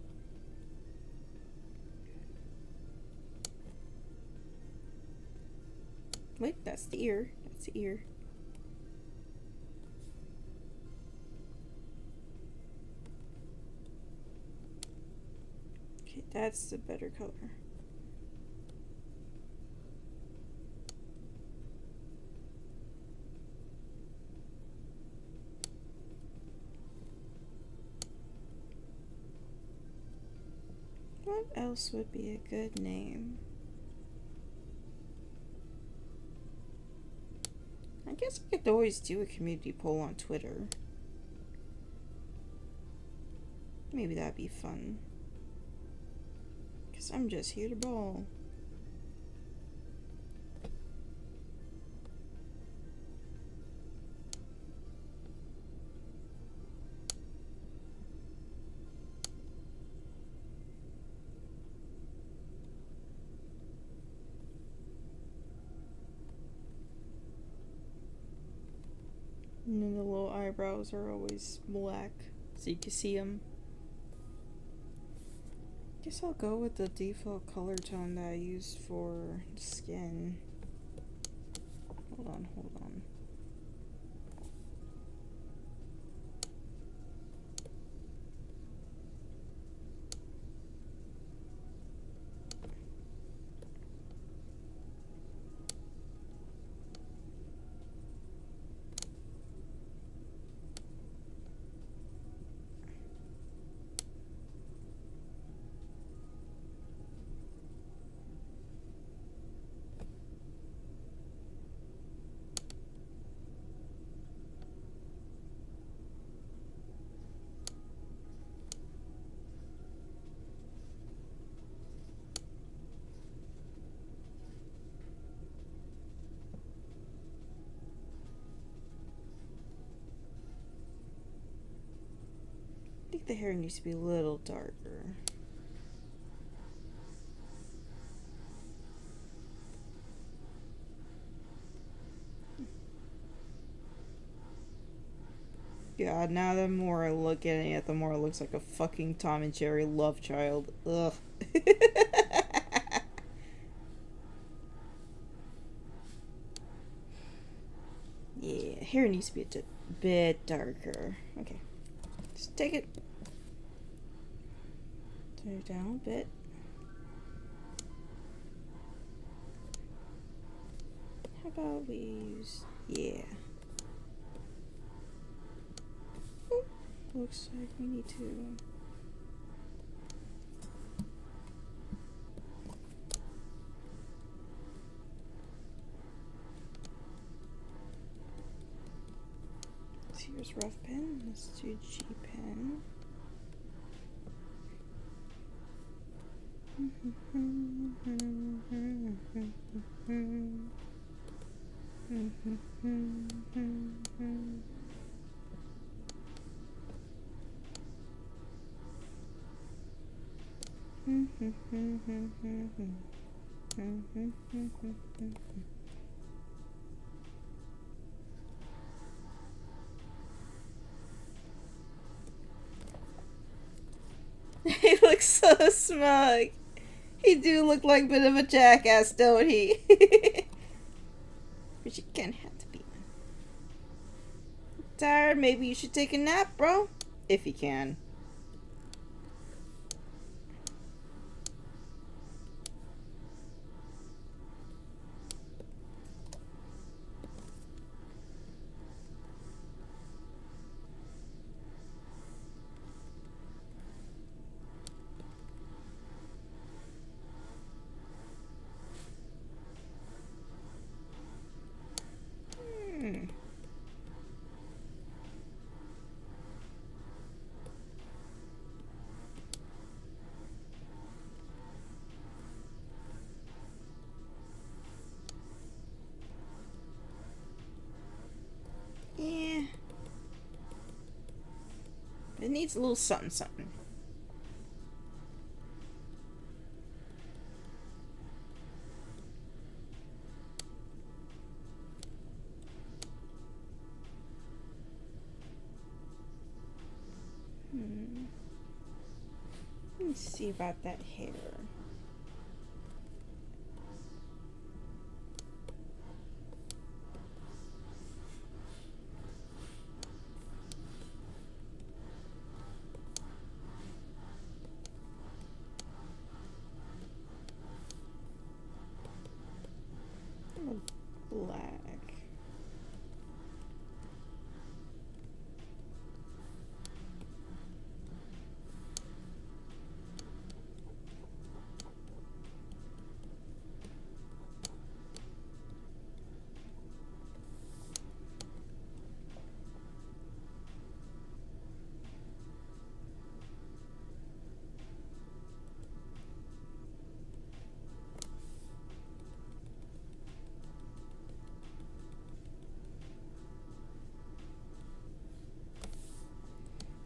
wait, that's the ear. That's the ear. Okay, that's the better color. What else would be a good name? I guess I could always do a community poll on Twitter. Maybe that'd be fun. Because I'm just here to ball. And then the little eyebrows are always black, so you can see them. Guess I'll go with the default color tone that I used for skin. Hold on, hold on. I think the hair needs to be a little darker. God, now the more I look at it, the more it looks like a fucking Tom and Jerry love child. Ugh. Yeah, hair needs to be a bit darker. Okay. Just take it. Turn it down a bit. How about we use... Yeah. Ooh, looks like we need to... So here's rough pen. Let's do G pen. He looks so smug. He do look like a bit of a jackass, don't he? But you can't have to be one. Tired? Maybe you should take a nap, bro. If you can. Yeah. It needs a little something something. Let's see about that hair. Black.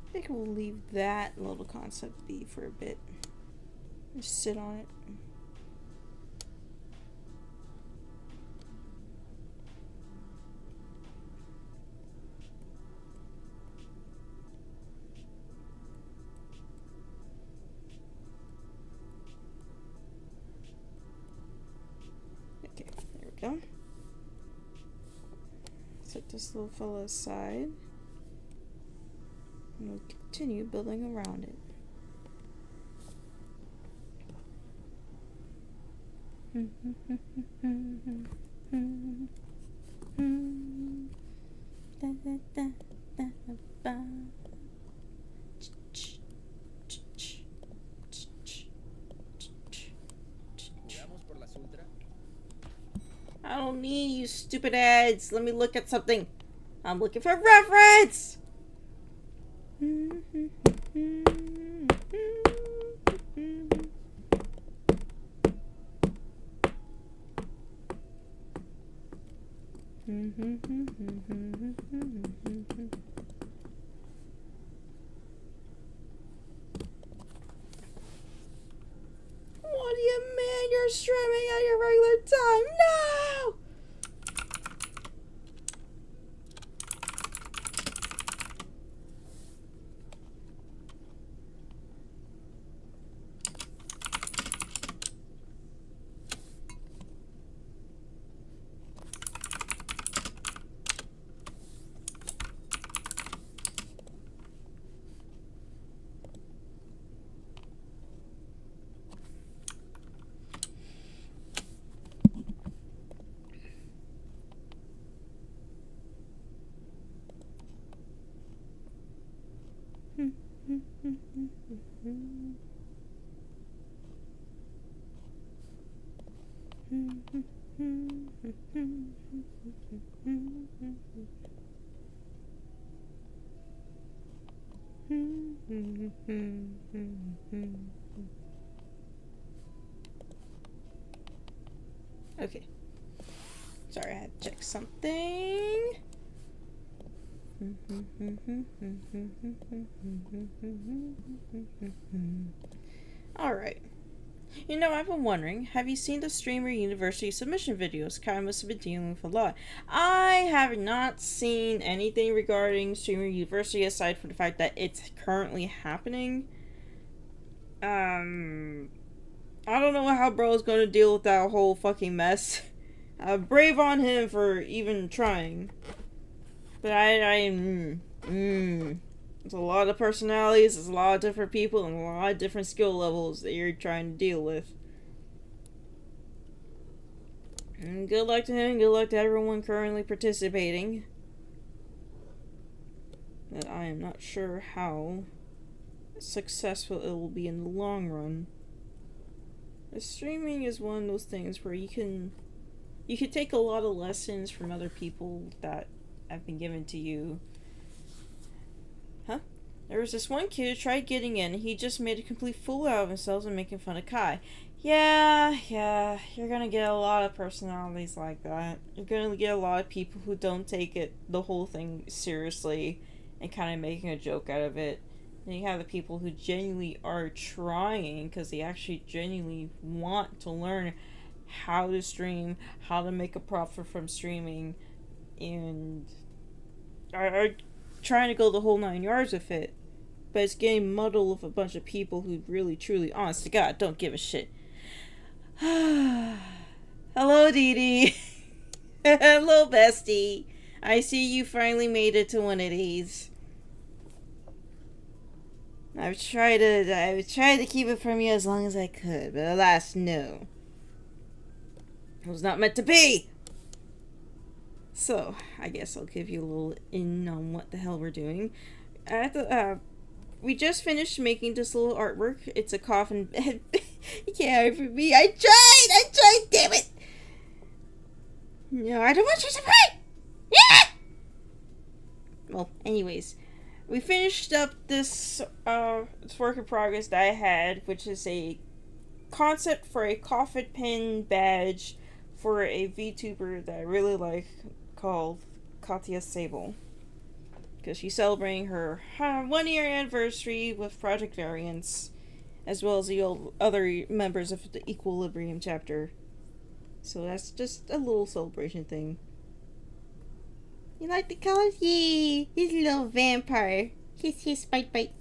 I think we'll leave that little concept be for a bit. Just sit on it. go. Set this little fella aside. And we'll continue building around it. I don't need you stupid ads. Let me look at something. I'm looking for reference. What do you mean you're streaming at your regular time? No! Okay. Sorry, I had to check something. Alright. You know, I've been wondering, have you seen the Streamer University submission videos? Kai must have been dealing with a lot. I have not seen anything regarding Streamer University aside from the fact that it's currently happening. I don't know how bro's gonna deal with that whole fucking mess. Brave on him for even trying. But there's a lot of personalities, there's a lot of different people, and a lot of different skill levels that you're trying to deal with. And good luck to him, good luck to everyone currently participating. But I am not sure how successful it will be in the long run. The streaming is one of those things where you can take a lot of lessons from other people that have been given to you. Huh? There was this one kid who tried getting in, and he just made a complete fool out of himself and making fun of Kai. Yeah, you're gonna get a lot of personalities like that. You're gonna get a lot of people who don't take the whole thing seriously and kind of making a joke out of it. And you have the people who genuinely are trying because they actually genuinely want to learn how to stream, how to make a profit from streaming, and are trying to go the whole 9 yards with it. But it's getting muddled with a bunch of people who really, truly, honest to God, don't give a shit. Hello, Dee Dee. Hello, bestie. I see you finally made it to one of these. I've tried to keep it from you as long as I could, but alas, no. It was not meant to be! So, I guess I'll give you a little in on what the hell we're doing. We just finished making this little artwork. It's a coffin bed. You can't hide from me. I tried, damn it! No, I don't want you to pray! Yeah! Well, anyways. We finished up this work in progress that I had, which is a concept for a coffin pin badge for a VTuber that I really like called Katya Sable. Because she's celebrating her 1 year anniversary with Project Variance, as well as the other members of the Equilibrium chapter. So that's just a little celebration thing. You like the colors? Yay! He's a little vampire. Hiss, bite.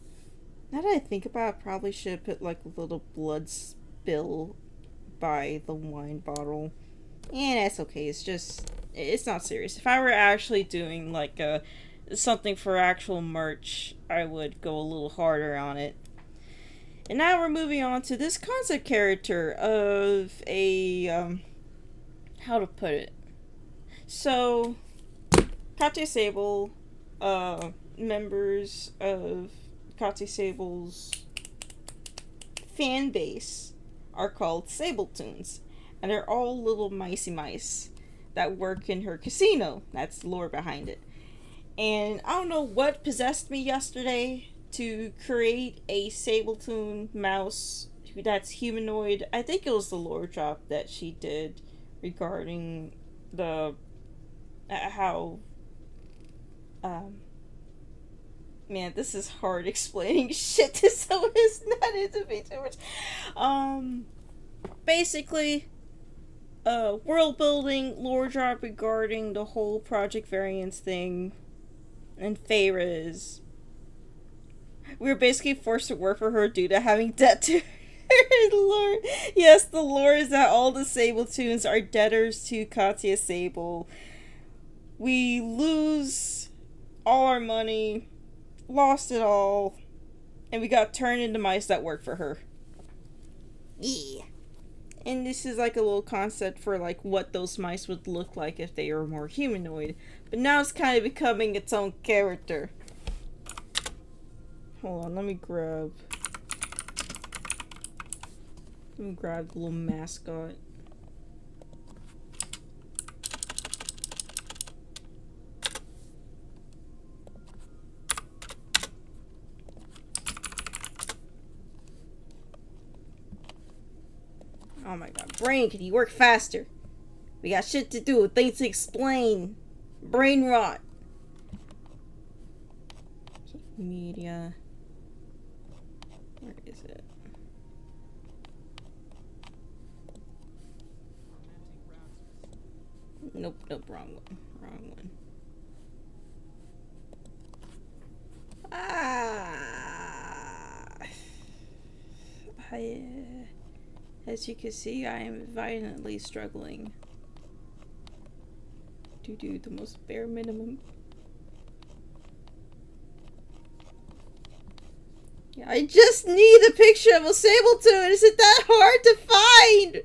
Now that I think about it, I probably should have put like a little blood spill by the wine bottle. And that's okay. It's not serious. If I were actually doing like something for actual merch, I would go a little harder on it. And now we're moving on to this concept character of a how to put it. So Katya Sable, members of Katya Sable's fan base are called Sabletoons, and they're all little micey mice that work in her casino. That's the lore behind it. And I don't know what possessed me yesterday to create a Sabletoon mouse that's humanoid. I think it was the lore drop that she did regarding the how man, this is hard explaining shit to someone who's not into VTubers. Basically, world building, lore drop regarding the whole Project Variance thing, and Feyre's. We were basically forced to work for her due to having debt to her lore. Yes, the lore is that all the Sabletoons are debtors to Katya Sable. We lose all our money, lost it all, and we got turned into mice that work for her. Yeah. And this is like a little concept for like what those mice would look like if they were more humanoid. But now it's kind of becoming its own character. Hold on, let me grab the little mascot. Oh my god, brain, can you work faster? We got shit to do, things to explain. Brain rot. Media. Where is it? Nope, wrong one. As you can see, I am violently struggling to do the most bare minimum. I just need a picture of a Sabletoon. Is it that hard to find? It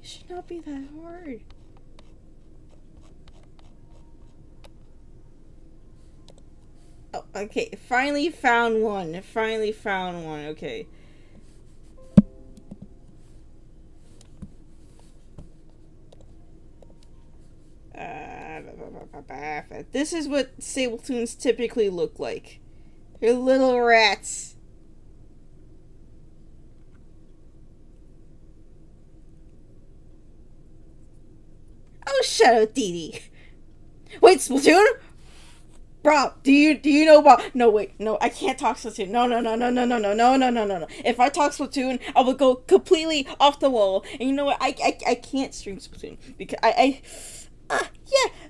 should not be that hard. Oh, okay, finally found one. Okay. This is what Sabletoons typically look like. They're little rats. Oh, shut up, Dee Dee. Wait, Splatoon? Bro, do you know about... No, wait, no, I can't talk Splatoon. No. If I talk Splatoon, I will go completely off the wall. And you know what? I can't stream Splatoon because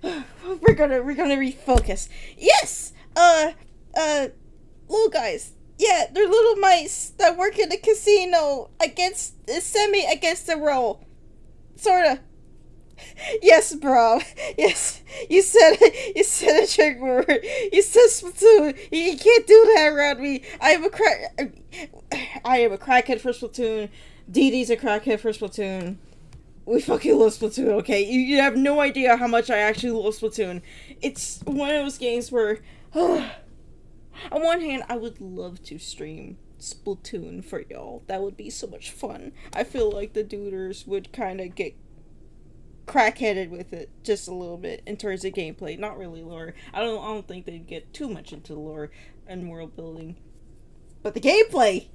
yeah, we're gonna refocus. Yes, little guys. Yeah, they're little mice that work in the casino against the role, sorta. Yes, bro. Yes, you said a trick word. You said Splatoon. You can't do that around me. I am a crackhead for Splatoon. Dee Dee's a crackhead for Splatoon. We fucking love Splatoon, okay? You have no idea how much I actually love Splatoon. It's one of those games where, on one hand, I would love to stream Splatoon for y'all. That would be so much fun. I feel like the duders would kind of get crackheaded with it just a little bit in terms of gameplay, not really lore. I don't think they'd get too much into the lore and world building, but the gameplay,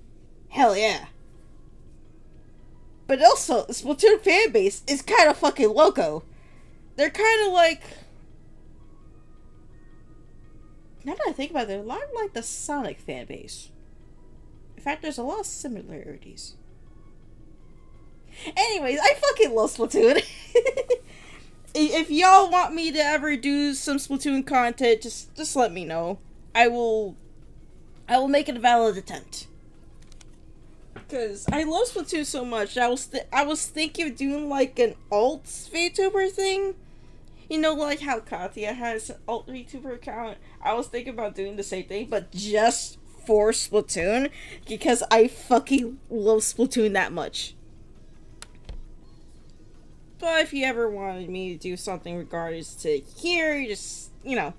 hell yeah. But also, the Splatoon fanbase is kind of fucking loco. They're kind of like, now that I think about it, they're a lot like the Sonic fanbase. In fact, there's a lot of similarities. Anyways, I fucking love Splatoon. If y'all want me to ever do some Splatoon content, just let me know. I will make it a valid attempt. Cause I love Splatoon so much. I was thinking of doing like an alt VTuber thing. You know, like how Katya has an alt VTuber account. I was thinking about doing the same thing, but just for Splatoon, because I fucking love Splatoon that much. But if you ever wanted me to do something regards to here, just, you know,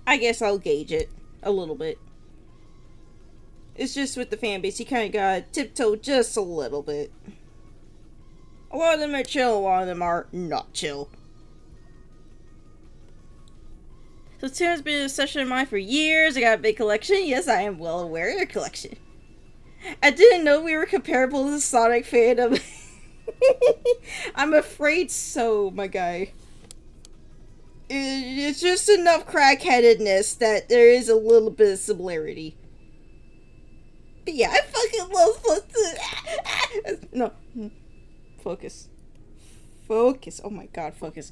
I guess I'll gauge it a little bit. It's just with the fan base, you kind of gotta tiptoe just a little bit. A lot of them are chill, a lot of them are not chill. So Splatoon has been a session of mine for years. I got a big collection. Yes, I am well aware of your collection. I didn't know we were comparable to the Sonic fandom. I'm afraid so, my guy. It's just enough crackheadedness that there is a little bit of similarity. But yeah, I fucking love Splatoon. No. Focus. Focus. Oh my god, focus.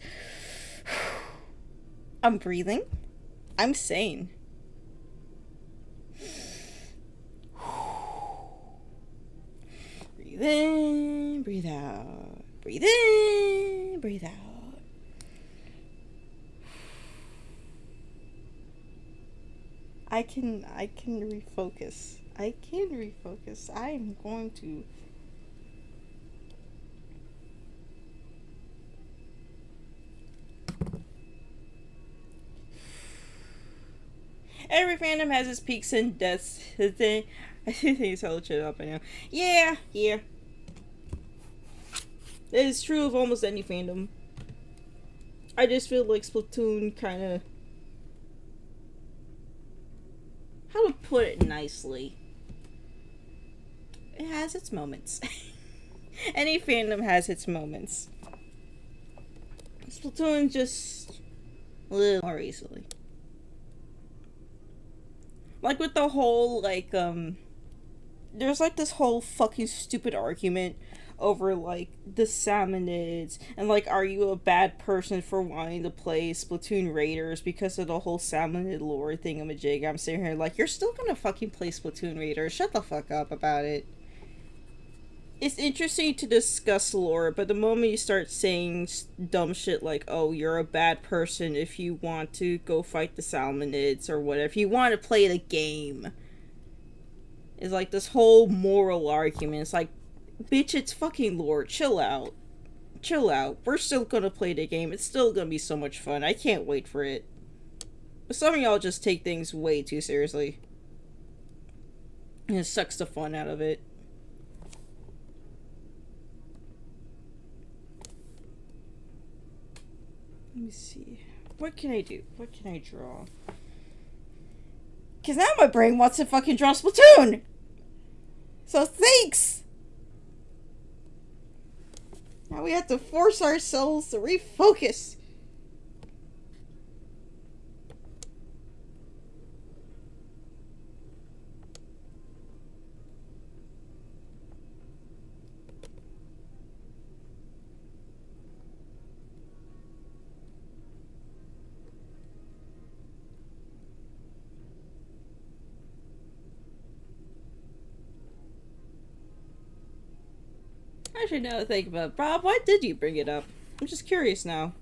I'm breathing. I'm sane. Breathe in, breathe out. Breathe in, breathe out. I can refocus. I can refocus. I'm going to. Every fandom has its peaks and deaths. I think it's hella shit up right now. Yeah. It is true of almost any fandom. I just feel like Splatoon kind of. How to put it nicely? It has its moments. Any fandom has its moments. Splatoon just a little more easily. Like with the whole, like, there's like this whole fucking stupid argument over, like, the Salmonids, and, like, are you a bad person for wanting to play Splatoon Raiders because of the whole Salmonid lore thingamajig. I'm sitting here like, you're still gonna fucking play Splatoon Raiders, shut the fuck up about it. It's interesting to discuss lore, but the moment you start saying dumb shit like, oh, you're a bad person if you want to go fight the Salmonids or whatever, if you want to play the game, it's like this whole moral argument. It's like, bitch, it's fucking lore. Chill out. Chill out. We're still gonna play the game. It's still gonna be so much fun. I can't wait for it. But some of y'all just take things way too seriously. And it sucks the fun out of it. Let me see. What can I do? What can I draw? Because now my brain wants to fucking draw Splatoon! So thanks! Now we have to force ourselves to refocus. Actually, now that I think about it, Bob, why did you bring it up? I'm just curious now.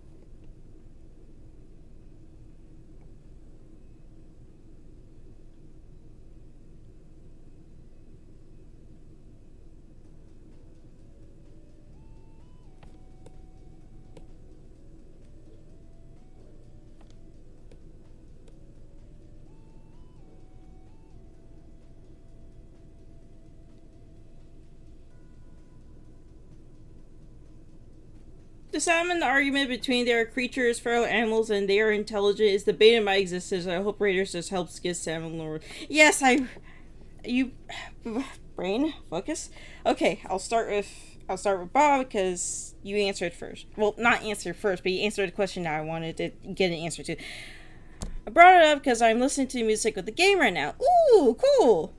The salmon, the argument between they are creatures, feral animals, and they are intelligent is the bane of my existence. I hope Raiders just helps get salmon lore. Yes, you brain focus. Okay, I'll start with Bob because you answered first. Well, not answer first, but you answered the question that I wanted to get an answer to. I brought it up because I'm listening to music with the game right now. Ooh, cool.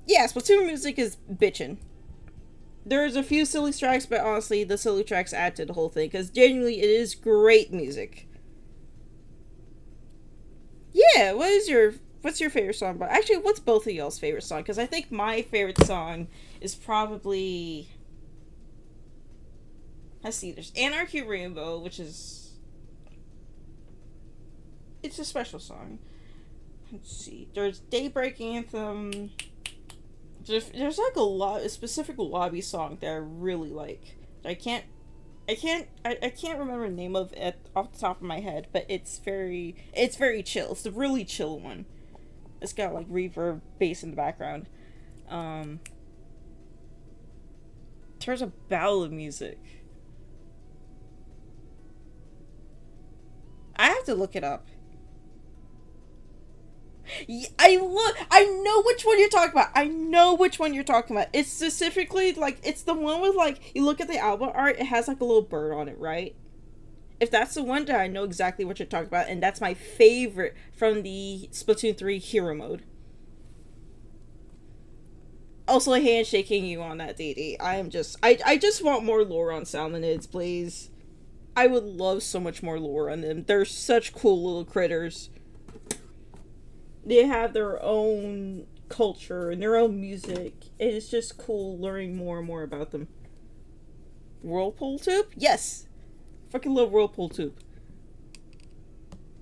Yeah, Splatoon music is bitchin'. There's a few silly tracks, but honestly, the silly tracks add to the whole thing because genuinely, it is great music. Yeah, what's your favorite song? But actually, what's both of y'all's favorite song? Because I think my favorite song is probably, let's see. There's Anarchy Rainbow, which is, it's a special song. Let's see. There's Daybreak Anthem. There's like a specific lobby song that I really like. I can't remember the name of it off the top of my head, but it's very chill. It's a really chill one. It's got like reverb bass in the background. Um, there's a ballad music. I have to look it up. I know which one you're talking about. I know which one you're talking about. It's specifically like it's the one with like you look at the album art. It has like a little bird on it, right? If that's the one, then I know exactly what you're talking about, and that's my favorite from the Splatoon 3 Hero Mode. Also, handshaking you on that, DD. I just want more lore on Salmonids, please. I would love so much more lore on them. They're such cool little critters. They have their own culture and their own music. And it's just cool learning more and more about them. Whirlpool Tube? Yes. Fucking love Whirlpool Tube.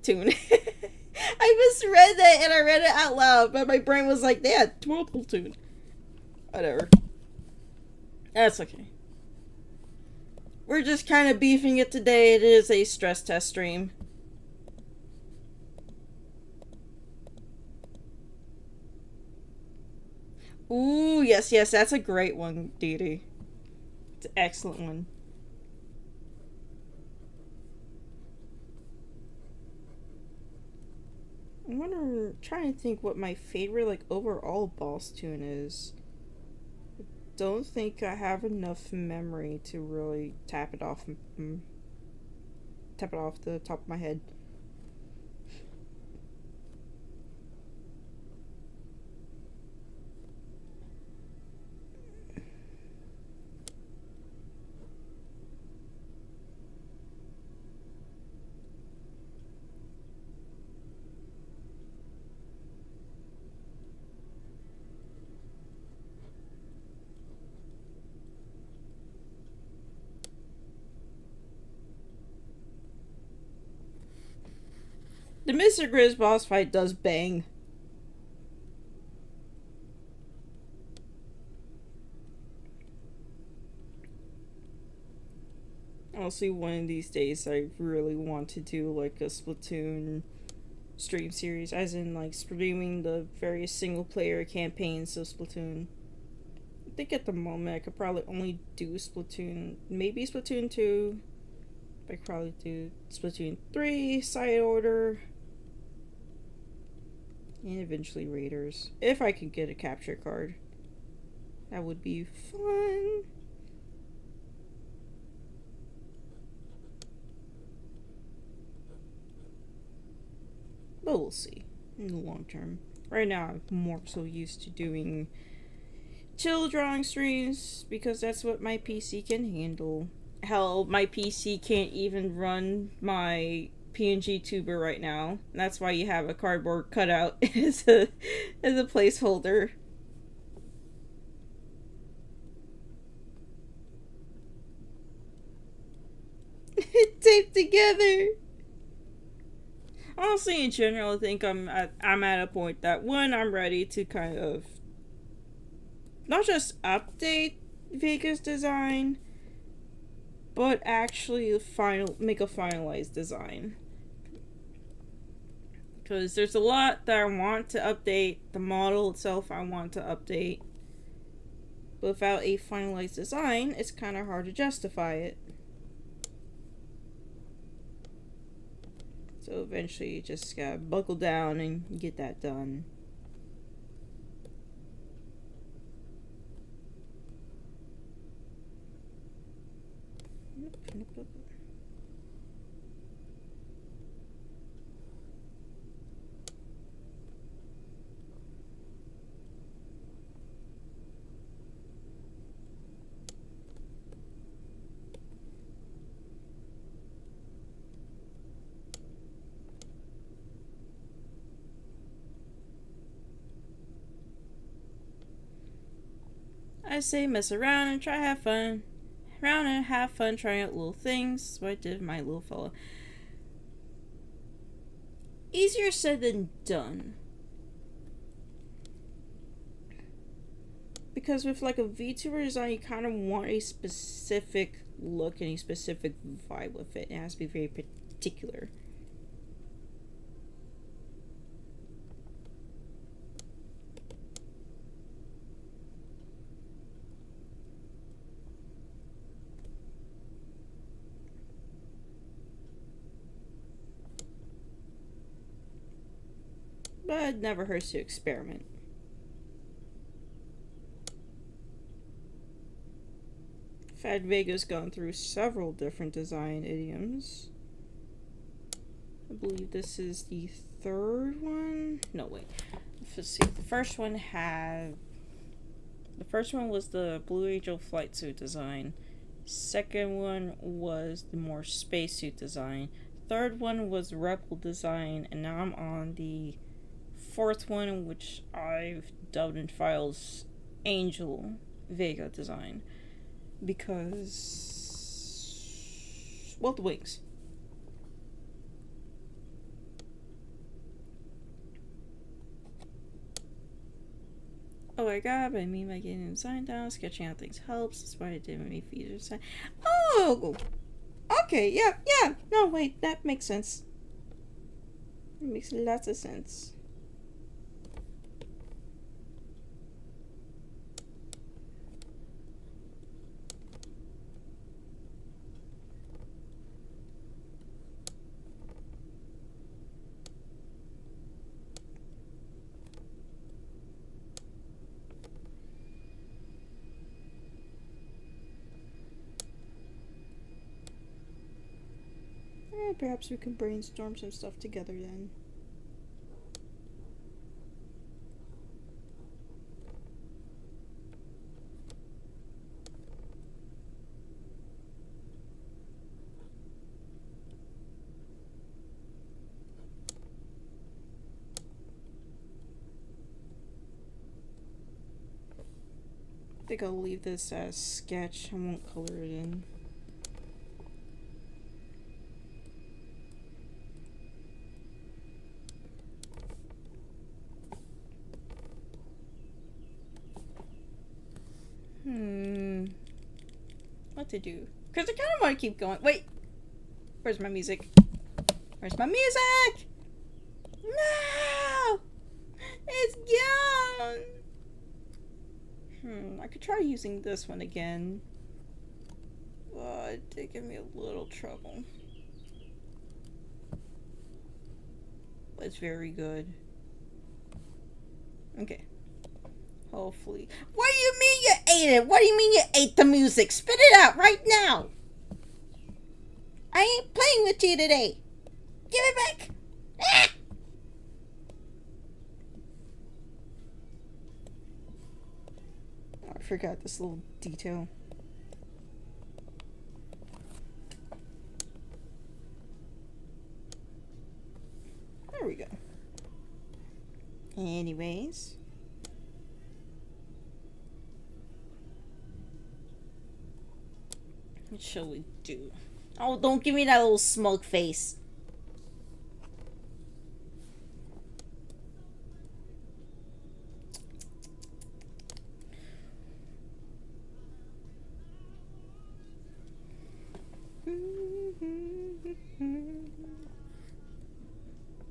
Tune. I misread that and I read it out loud, but my brain was like, yeah, Whirlpool Tune. Whatever. That's okay. We're just kind of beefing it today. It is a stress test stream. Ooh, yes, that's a great one, Dee Dee. It's an excellent one. Trying to think what my favorite, like, overall boss tune is. Don't think I have enough memory to really tap it off the top of my head. The Mr. Grizz boss fight does bang. I'll see one of these days I really want to do like a Splatoon stream series, as in like streaming the various single player campaigns of Splatoon. I think at the moment I could probably only do Splatoon, maybe Splatoon 2. I could probably do Splatoon 3, Side Order, and eventually Raiders. If I could get a capture card. That would be fun. But we'll see in the long term. Right now, I'm more so used to doing chill drawing streams because that's what my PC can handle. Hell, my PC can't even run my PNG tuber right now. That's why you have a cardboard cutout as a placeholder. Taped together. Honestly, in general, I think I'm at a point that one, I'm ready to kind of not just update Vega's design, but actually make a finalized design. Because there's a lot that I want to update. The model itself I want to update. But without a finalized design, it's kind of hard to justify it. So eventually you just gotta buckle down and get that done. I say mess around and try have fun. Around and have fun trying out little things. That's what I did with my little fella. Easier said than done. Because with like a VTuber design, you kind of want a specific look and a specific vibe with it. It has to be very particular. But it never hurts to experiment. Channel-VEGA's gone through several different design idioms. I believe this is the third one. No, wait. Let's see. The first one was the Blue Angel flight suit design. Second one was the more spacesuit design. Third one was Rebel design, and now I'm on the fourth one, which I've dubbed in files Angel Vega design. Because, well, the wings. Oh my god, but I mean by getting them signed down, sketching out things helps. That's why I did my features sign. Oh! Okay, yeah. No, wait, that makes sense. It makes lots of sense. Perhaps we can brainstorm some stuff together then. I think I'll leave this as sketch. I won't color it in. What to do? Because I kind of want to keep going. Wait! Where's my music? Where's my music? No! It's gone! I could try using this one again. But it did give me a little trouble. But it's very good. Okay. Hopefully. What do you mean you ate it? What do you mean you ate the music? Spit it out right now! I ain't playing with you today! Give it back! Ah! Oh, I forgot this little detail. There we go. Anyways. What shall we do? Oh, don't give me that little smug face.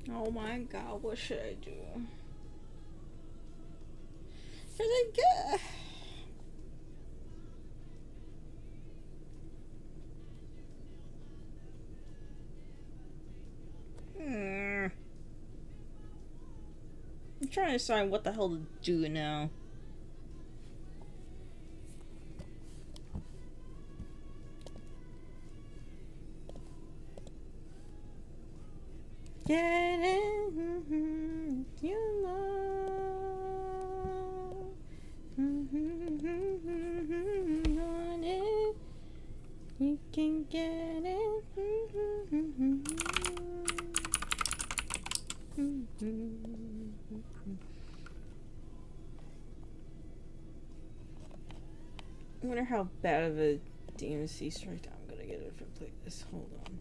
Oh my god, what should I do? Should I get... I'm trying to decide what the hell to do now. Get in, you know. On it, you can get it. I wonder how bad of a DMC strike I'm gonna get if I play this. Hold on.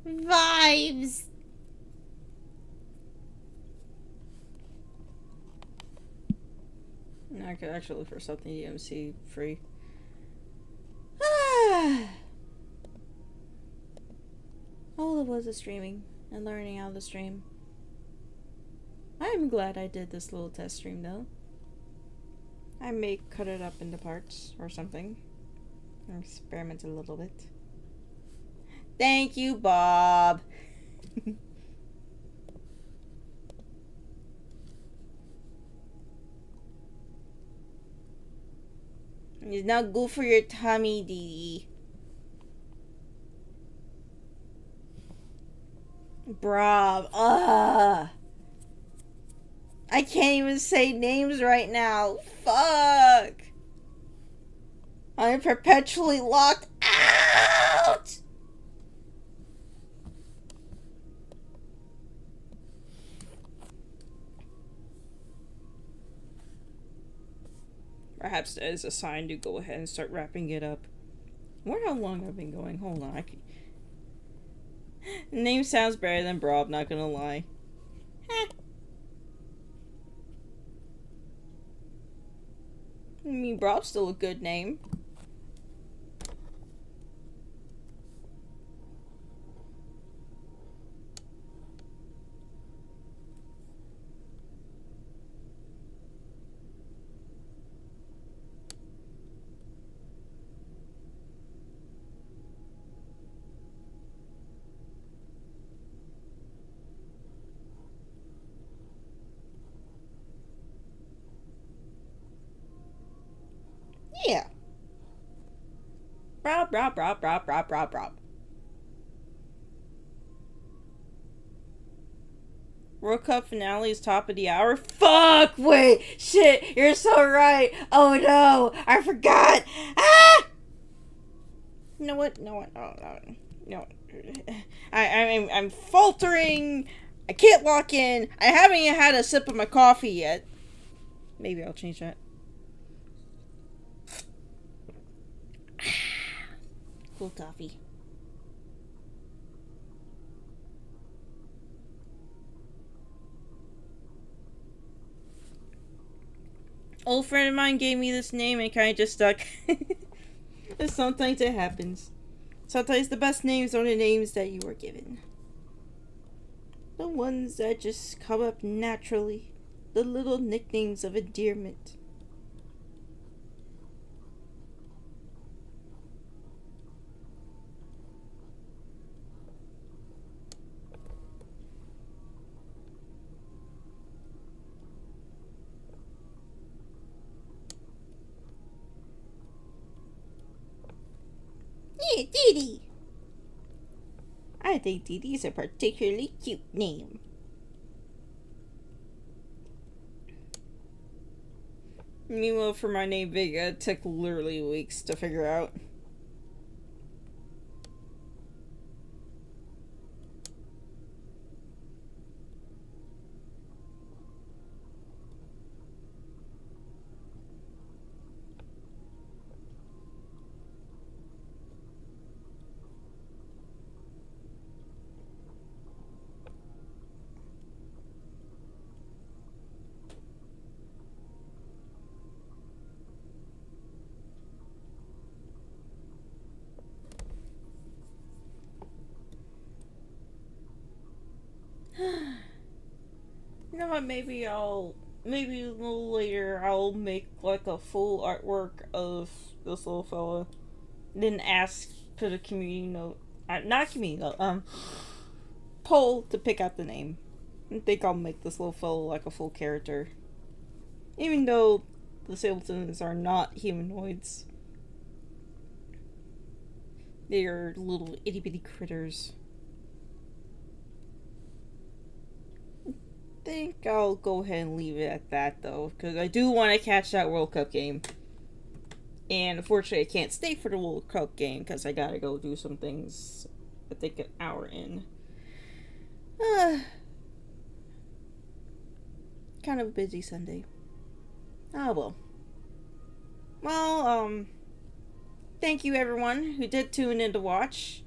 Vibes. I could actually look for something DMC free. All it was is streaming and learning how to stream. I am glad I did this little test stream though. I may cut it up into parts or something. Or experiment a little bit. Thank you, Bob. It's not good for your tummy, Dee Dee. Bruh. Ugh. I can't even say names right now. Fuck. I'm perpetually locked out. Perhaps that is a sign to go ahead and start wrapping it up. I wonder how long I've been going. Hold on. Name sounds better than Brob, not gonna lie. I mean, Brob's still a good name. Yeah. Rob. World Cup finale is top of the hour. Fuck! Wait! Shit! You're so right! Oh no! I forgot! Ah! You know what? No. I'm faltering. I can't lock in. I haven't even had a sip of my coffee yet. Maybe I'll change that. Cool coffee. Old friend of mine gave me this name and kind of just stuck. Sometimes it happens. Sometimes the best names are the names that you were given. The ones that just come up naturally. The little nicknames of endearment. Yeah, Dee Dee. I think Dee Dee's a particularly cute name. Meanwhile, for my name Vega, it took literally weeks to figure out. You know what, maybe a little later I'll make like a full artwork of this little fella. Then put a community note, not community note, poll to pick out the name. I think I'll make this little fella like a full character. Even though the Sabletons are not humanoids. They are little itty bitty critters. I think I'll go ahead and leave it at that though, because I do want to catch that World Cup game. And unfortunately I can't stay for the World Cup game because I gotta go do some things I think an hour in. Kind of a busy Sunday. Oh well. Well, thank you everyone who did tune in to watch.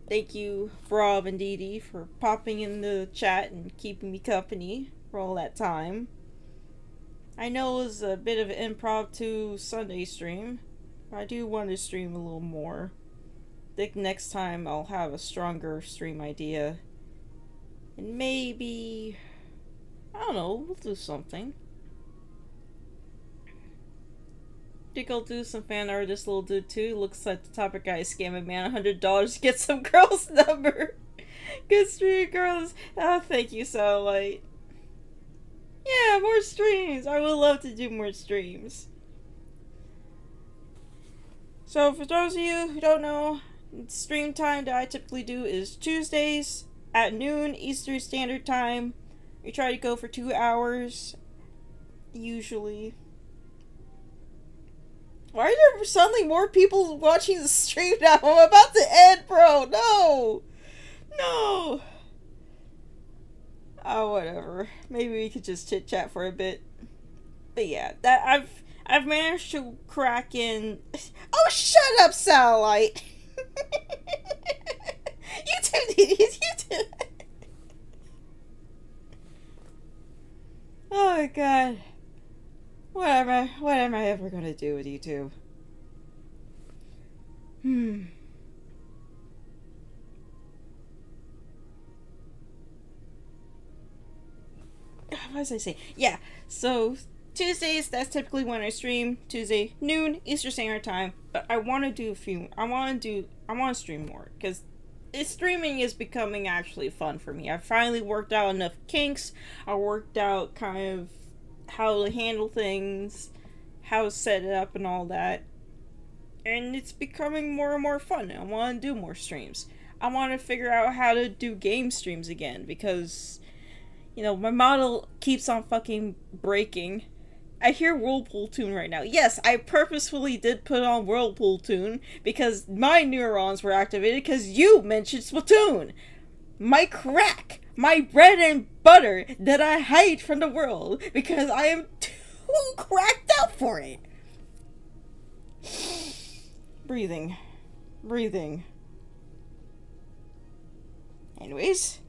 Thank you, Rob and Dee Dee, for popping in the chat and keeping me company for all that time. I know it was a bit of an impromptu Sunday stream, but I do want to stream a little more. I think next time I'll have a stronger stream idea. And maybe, I don't know, we'll do something. I think I'll do some fan art of this little dude too. Looks like the topic guy is scamming man $100 to get some girl's number. Good stream, girls. Oh, thank you, Satellite. Yeah, more streams. I would love to do more streams. So, for those of you who don't know, stream time that I typically do is Tuesdays at noon Eastern Standard Time. We try to go for 2 hours, usually. Why are there suddenly more people watching the stream now? I'm about to end, bro. No! No! Oh, whatever. Maybe we could just chit chat for a bit. But yeah, that I've managed to crack in. Oh, shut up, Satellite! You two idiots, you two. Oh my god. What am I ever gonna do with you two? What was I saying? Yeah, so Tuesdays, that's typically when I stream. Tuesday, noon, Eastern Standard Time. But I want to do I want to stream more. Because streaming is becoming actually fun for me. I finally worked out enough kinks. I worked out kind of how to handle things, how to set it up and all that. And it's becoming more and more fun. I want to do more streams. I want to figure out how to do game streams again. Because, you know, my model keeps on fucking breaking. I hear Whirlpool Tune right now. Yes, I purposefully did put on Whirlpool Tune because my neurons were activated because you mentioned Splatoon. My crack, my bread and butter that I hide from the world because I am too cracked out for it. Breathing. Anyways,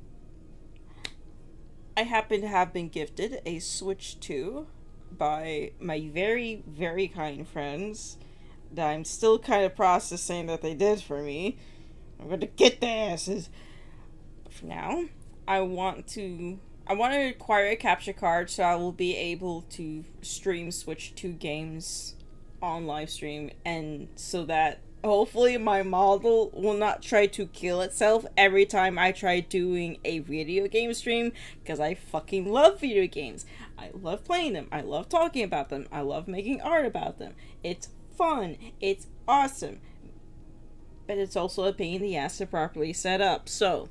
I happen to have been gifted a Switch 2 by my very, very kind friends that I'm still kind of processing that they did for me. I'm gonna get their asses. But for now, I want to acquire a capture card so I will be able to stream Switch 2 games on live stream, and so that hopefully my model will not try to kill itself every time I try doing a video game stream, because I fucking love video games. I love playing them. I love talking about them. I love making art about them. It's fun. It's awesome. But it's also a pain in the ass to properly set up. So,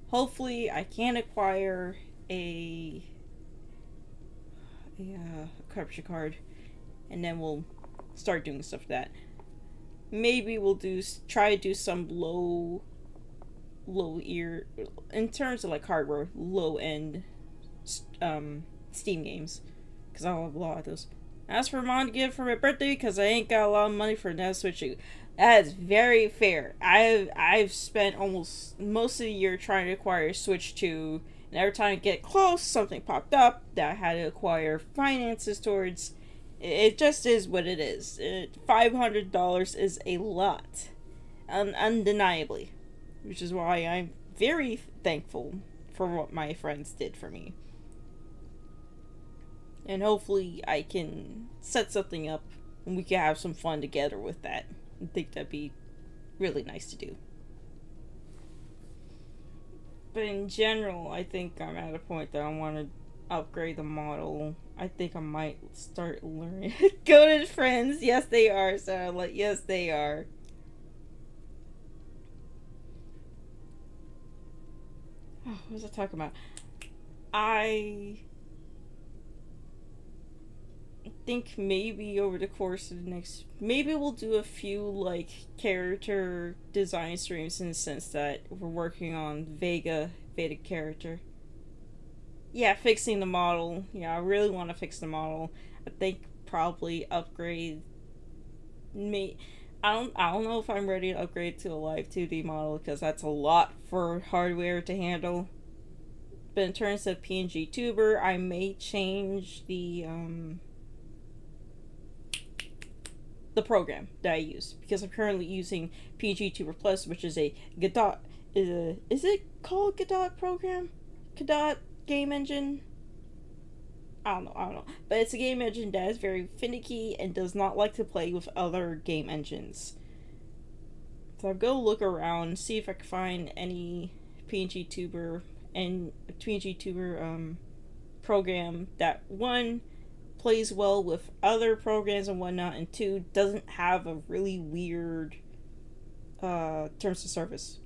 hopefully I can acquire a capture card, and then we'll start doing stuff for that. Maybe we'll try to do some low ear, in terms of like hardware, low end Steam games, because I'll have a lot of those. As for mom to give for my birthday, because I ain't got a lot of money for that Switch 2. That is very fair. I've spent almost most of the year trying to acquire Switch 2, and every time I get close, something popped up that I had to acquire finances towards. It just is what it is. $500 is a lot. Undeniably. Which is why I'm very thankful for what my friends did for me. And hopefully I can set something up and we can have some fun together with that. I think that'd be really nice to do. But in general, I think I'm at a point that I want to upgrade the model. I think I might start learning. Goated friends, yes they are, Sarah. Yes they are. Oh, what was I talking about? I think maybe over the course of the next, maybe we'll do a few like character design streams, in the sense that we're working on Vega character. Yeah, fixing the model. Yeah, I really want to fix the model. I think probably upgrade me. I don't know if I'm ready to upgrade to a live 2D model, because that's a lot for hardware to handle. But in terms of PNG tuber, I may change the program that I use, because I'm currently using PNG Tuber Plus, which is a Godot. Is it called Godot program? Godot game engine? I don't know. But it's a game engine that is very finicky and does not like to play with other game engines. So I'm gonna look around, see if I can find any PNG Tuber program that, one, plays well with other programs and whatnot, and two, doesn't have a really weird terms of service.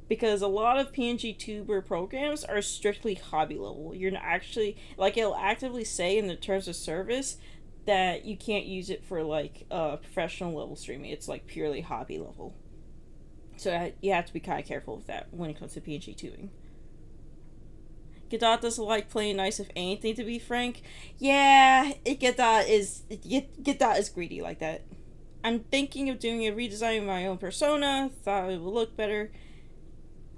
Because a lot of PNG Tuber programs are strictly hobby level. You're not actually, like, it'll actively say in the terms of service that you can't use it for like professional level streaming. It's like purely hobby level. So you have to be kind of careful with that when it comes to PNG tubing. Godot doesn't like playing nice with anything, to be frank. Yeah, Godot is greedy like that. I'm thinking of doing a redesign of my own persona. Thought it would look better.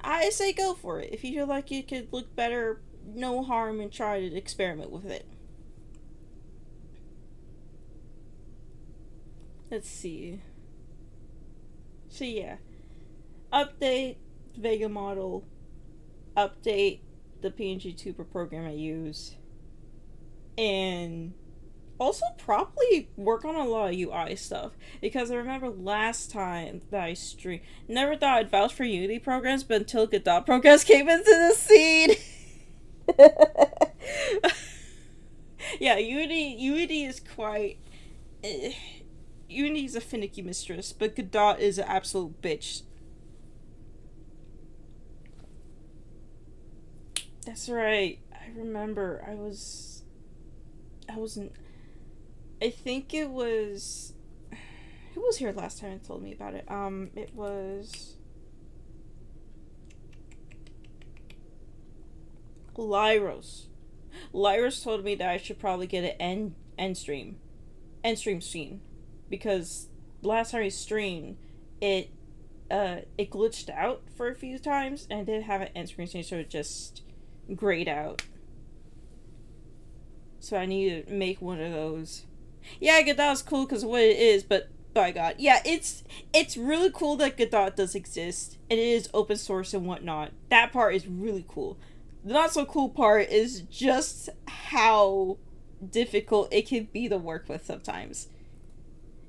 I say go for it. If you feel like it could look better, no harm in trying to experiment with it. Let's see. So yeah. Update Vega model. Update the PNG Tuber program I use. And also probably work on a lot of UI stuff. Because I remember last time that I streamed, never thought I'd vouch for Unity programs, but until Godot programs came into the scene. Yeah, Unity is quite... Unity is a finicky mistress, but Godot is an absolute bitch. That's right. I remember. I wasn't. I think it was. Who was here last time and told me about it? It was Lyros. Lyros told me that I should probably get an end stream scene, because last time I streamed, it glitched out for a few times, and I didn't have an end screen scene, so it just grayed out. So I need to make one of those. Yeah, Godot's cool because of what it is, but by God, yeah, it's really cool that Godot does exist, and it is open source and whatnot. That part is really cool. The not so cool part is just how difficult it can be to work with sometimes.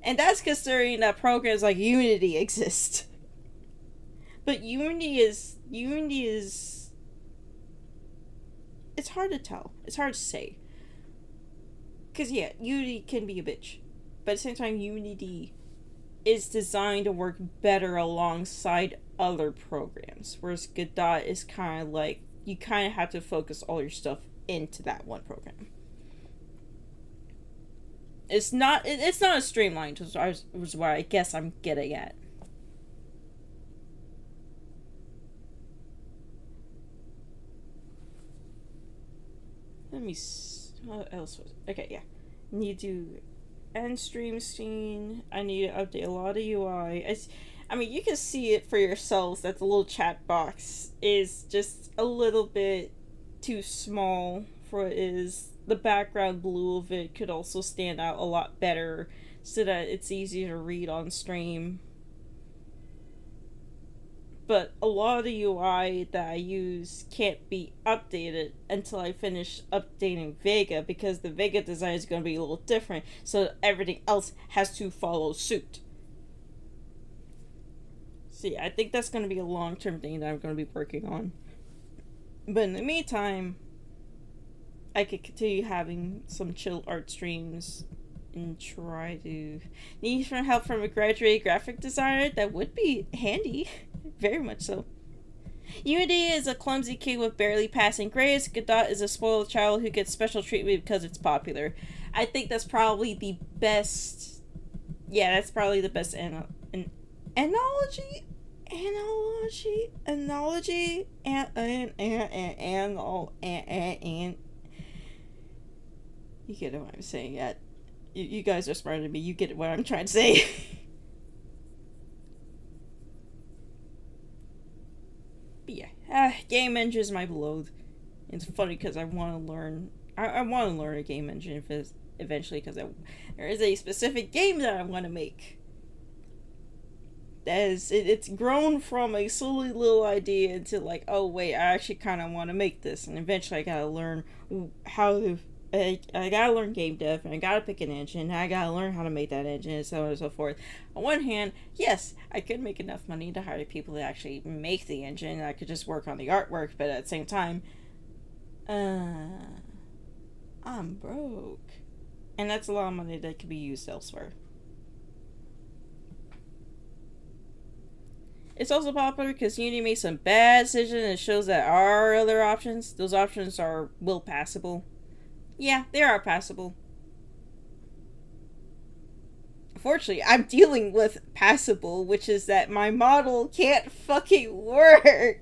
And that's considering that programs like Unity exist. But Unity is... It's hard to tell. It's hard to say. Because, yeah, Unity can be a bitch. But at the same time, Unity is designed to work better alongside other programs. Whereas Godot is kind of like, you kind of have to focus all your stuff into that one program. It's not as streamlined, which is what I guess I'm getting at. Let me see. What else was... Okay, yeah. Need to end stream scene. I need to update a lot of UI. I mean, you can see it for yourselves that the little chat box is just a little bit too small for what it is. The background blue of it could also stand out a lot better so that it's easier to read on stream. But a lot of the UI that I use can't be updated until I finish updating Vega, because the Vega design is going to be a little different, so everything else has to follow suit. So yeah, I think that's going to be a long-term thing that I'm going to be working on. But in the meantime, I could continue having some chill art streams and try to... Need some help from a graduated graphic designer? That would be handy. Very much so. Unity is a clumsy kid with barely passing grades. Godot is a spoiled child who gets special treatment because it's popular. I think that's probably the best. Yeah, that's probably the best analogy. Analogy, and you get what I'm saying. Yeah, you guys are smarter than me. You get what I'm trying to say. But yeah, game engine is my beloved. It's funny because I want to learn. I want to learn a game engine eventually because there is a specific game that I want to make. It's grown from a silly little idea into like, oh wait, I actually kind of want to make this, and eventually I gotta learn how to. I gotta learn game dev, and I gotta pick an engine, and I gotta learn how to make that engine, and so on and so forth. On one hand, yes, I could make enough money to hire people to actually make the engine, and I could just work on the artwork, but at the same time, I'm broke. And that's a lot of money that could be used elsewhere. It's also popular because Unity made some bad decisions and it shows that our other options, those options are passable. Yeah, they are passable. Unfortunately, I'm dealing with passable, which is that my model can't fucking work.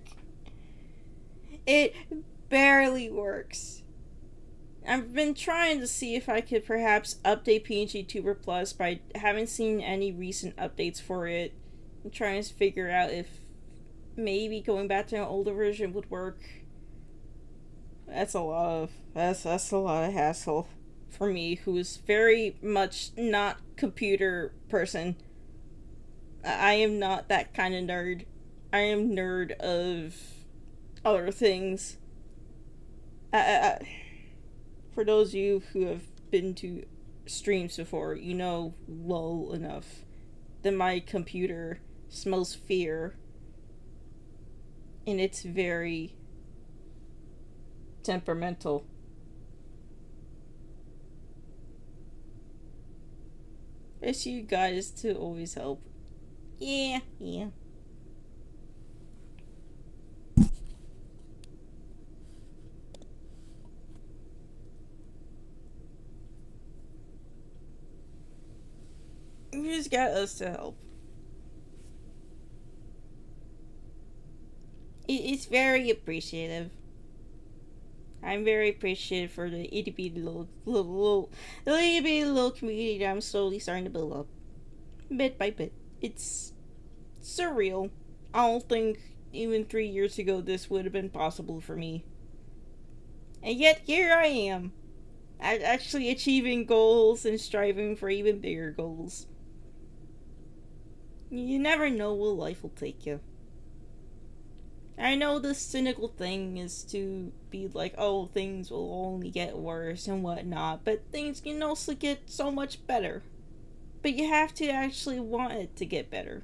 It barely works. I've been trying to see if I could perhaps update PNG Tuber Plus, but I haven't seen any recent updates for it. I'm trying to figure out if maybe going back to an older version would work. That's a lot of hassle for me, who is very much not computer person. I am not that kind of nerd. I am nerd of other things. For those of you who have been to streams before, you know well enough that my computer smells fear, and it's very temperamental. It's you guys to always help. Yeah. You just got us to help. It's very appreciative. I'm very appreciative for the itty bitty little community that I'm slowly starting to build up, bit by bit. It's surreal. I don't think even 3 years ago this would have been possible for me, and yet here I am, actually achieving goals and striving for even bigger goals. You never know where life will take you. I know the cynical thing is to be like, oh, things will only get worse and whatnot, but things can also get so much better. But you have to actually want it to get better.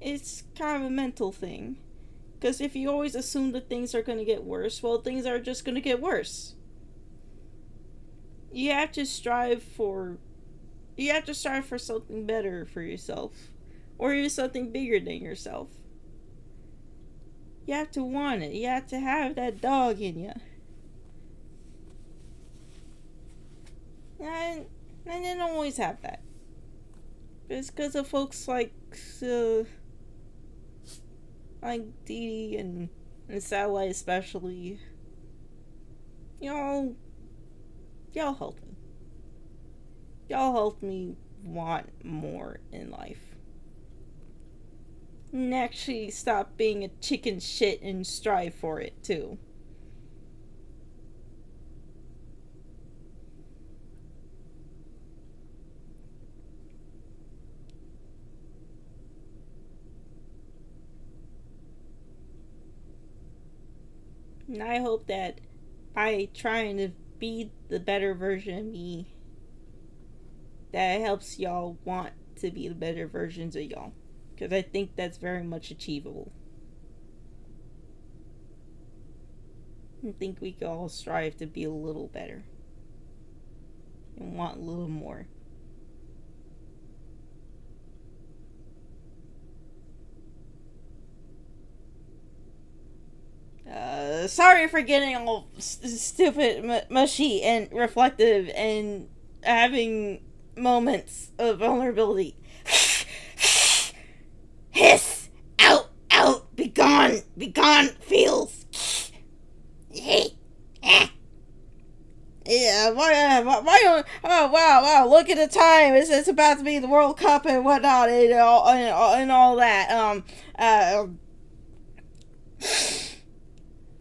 It's kind of a mental thing. Because if you always assume that things are going to get worse, well, things are just going to get worse. You have to strive for something better for yourself. Or even something bigger than yourself. You have to want it. You have to have that dog in you. And I didn't always have that. It's because of folks like Dee and Satellite especially. Y'all helped me. Y'all helped me want more in life. And actually stop being a chicken shit and strive for it too. And I hope that by trying to be the better version of me, that helps y'all want to be the better versions of y'all. Because I think that's very much achievable. I think we can all strive to be a little better. And want a little more. Sorry for getting all stupid, mushy, and reflective, and having moments of vulnerability. Hiss! Out! Out! Be gone! Be gone! Feels! Yeah, oh, wow, look at the time. It's about to be the World Cup and whatnot and all that.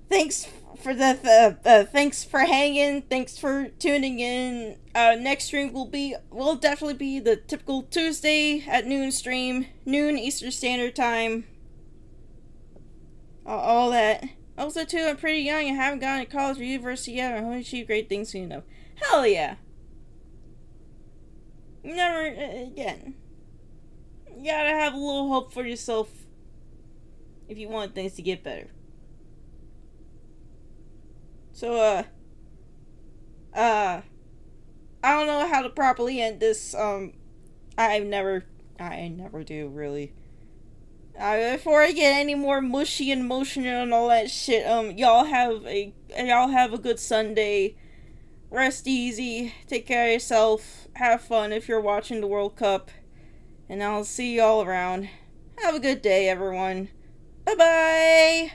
Thanks for thanks for hanging. Thanks for tuning in. Next stream will definitely be the typical Tuesday at noon stream, noon Eastern Standard Time. All that. Also, too, I'm pretty young and haven't gone to college or university yet. I hope to achieve great things soon enough. Hell yeah. Never again. You gotta have a little hope for yourself if you want things to get better. So, I don't know how to properly end this. I never do, really. Before I get any more mushy and emotional and all that shit, y'all have a good Sunday. Rest easy. Take care of yourself. Have fun if you're watching the World Cup. And I'll see y'all around. Have a good day, everyone. Bye-bye!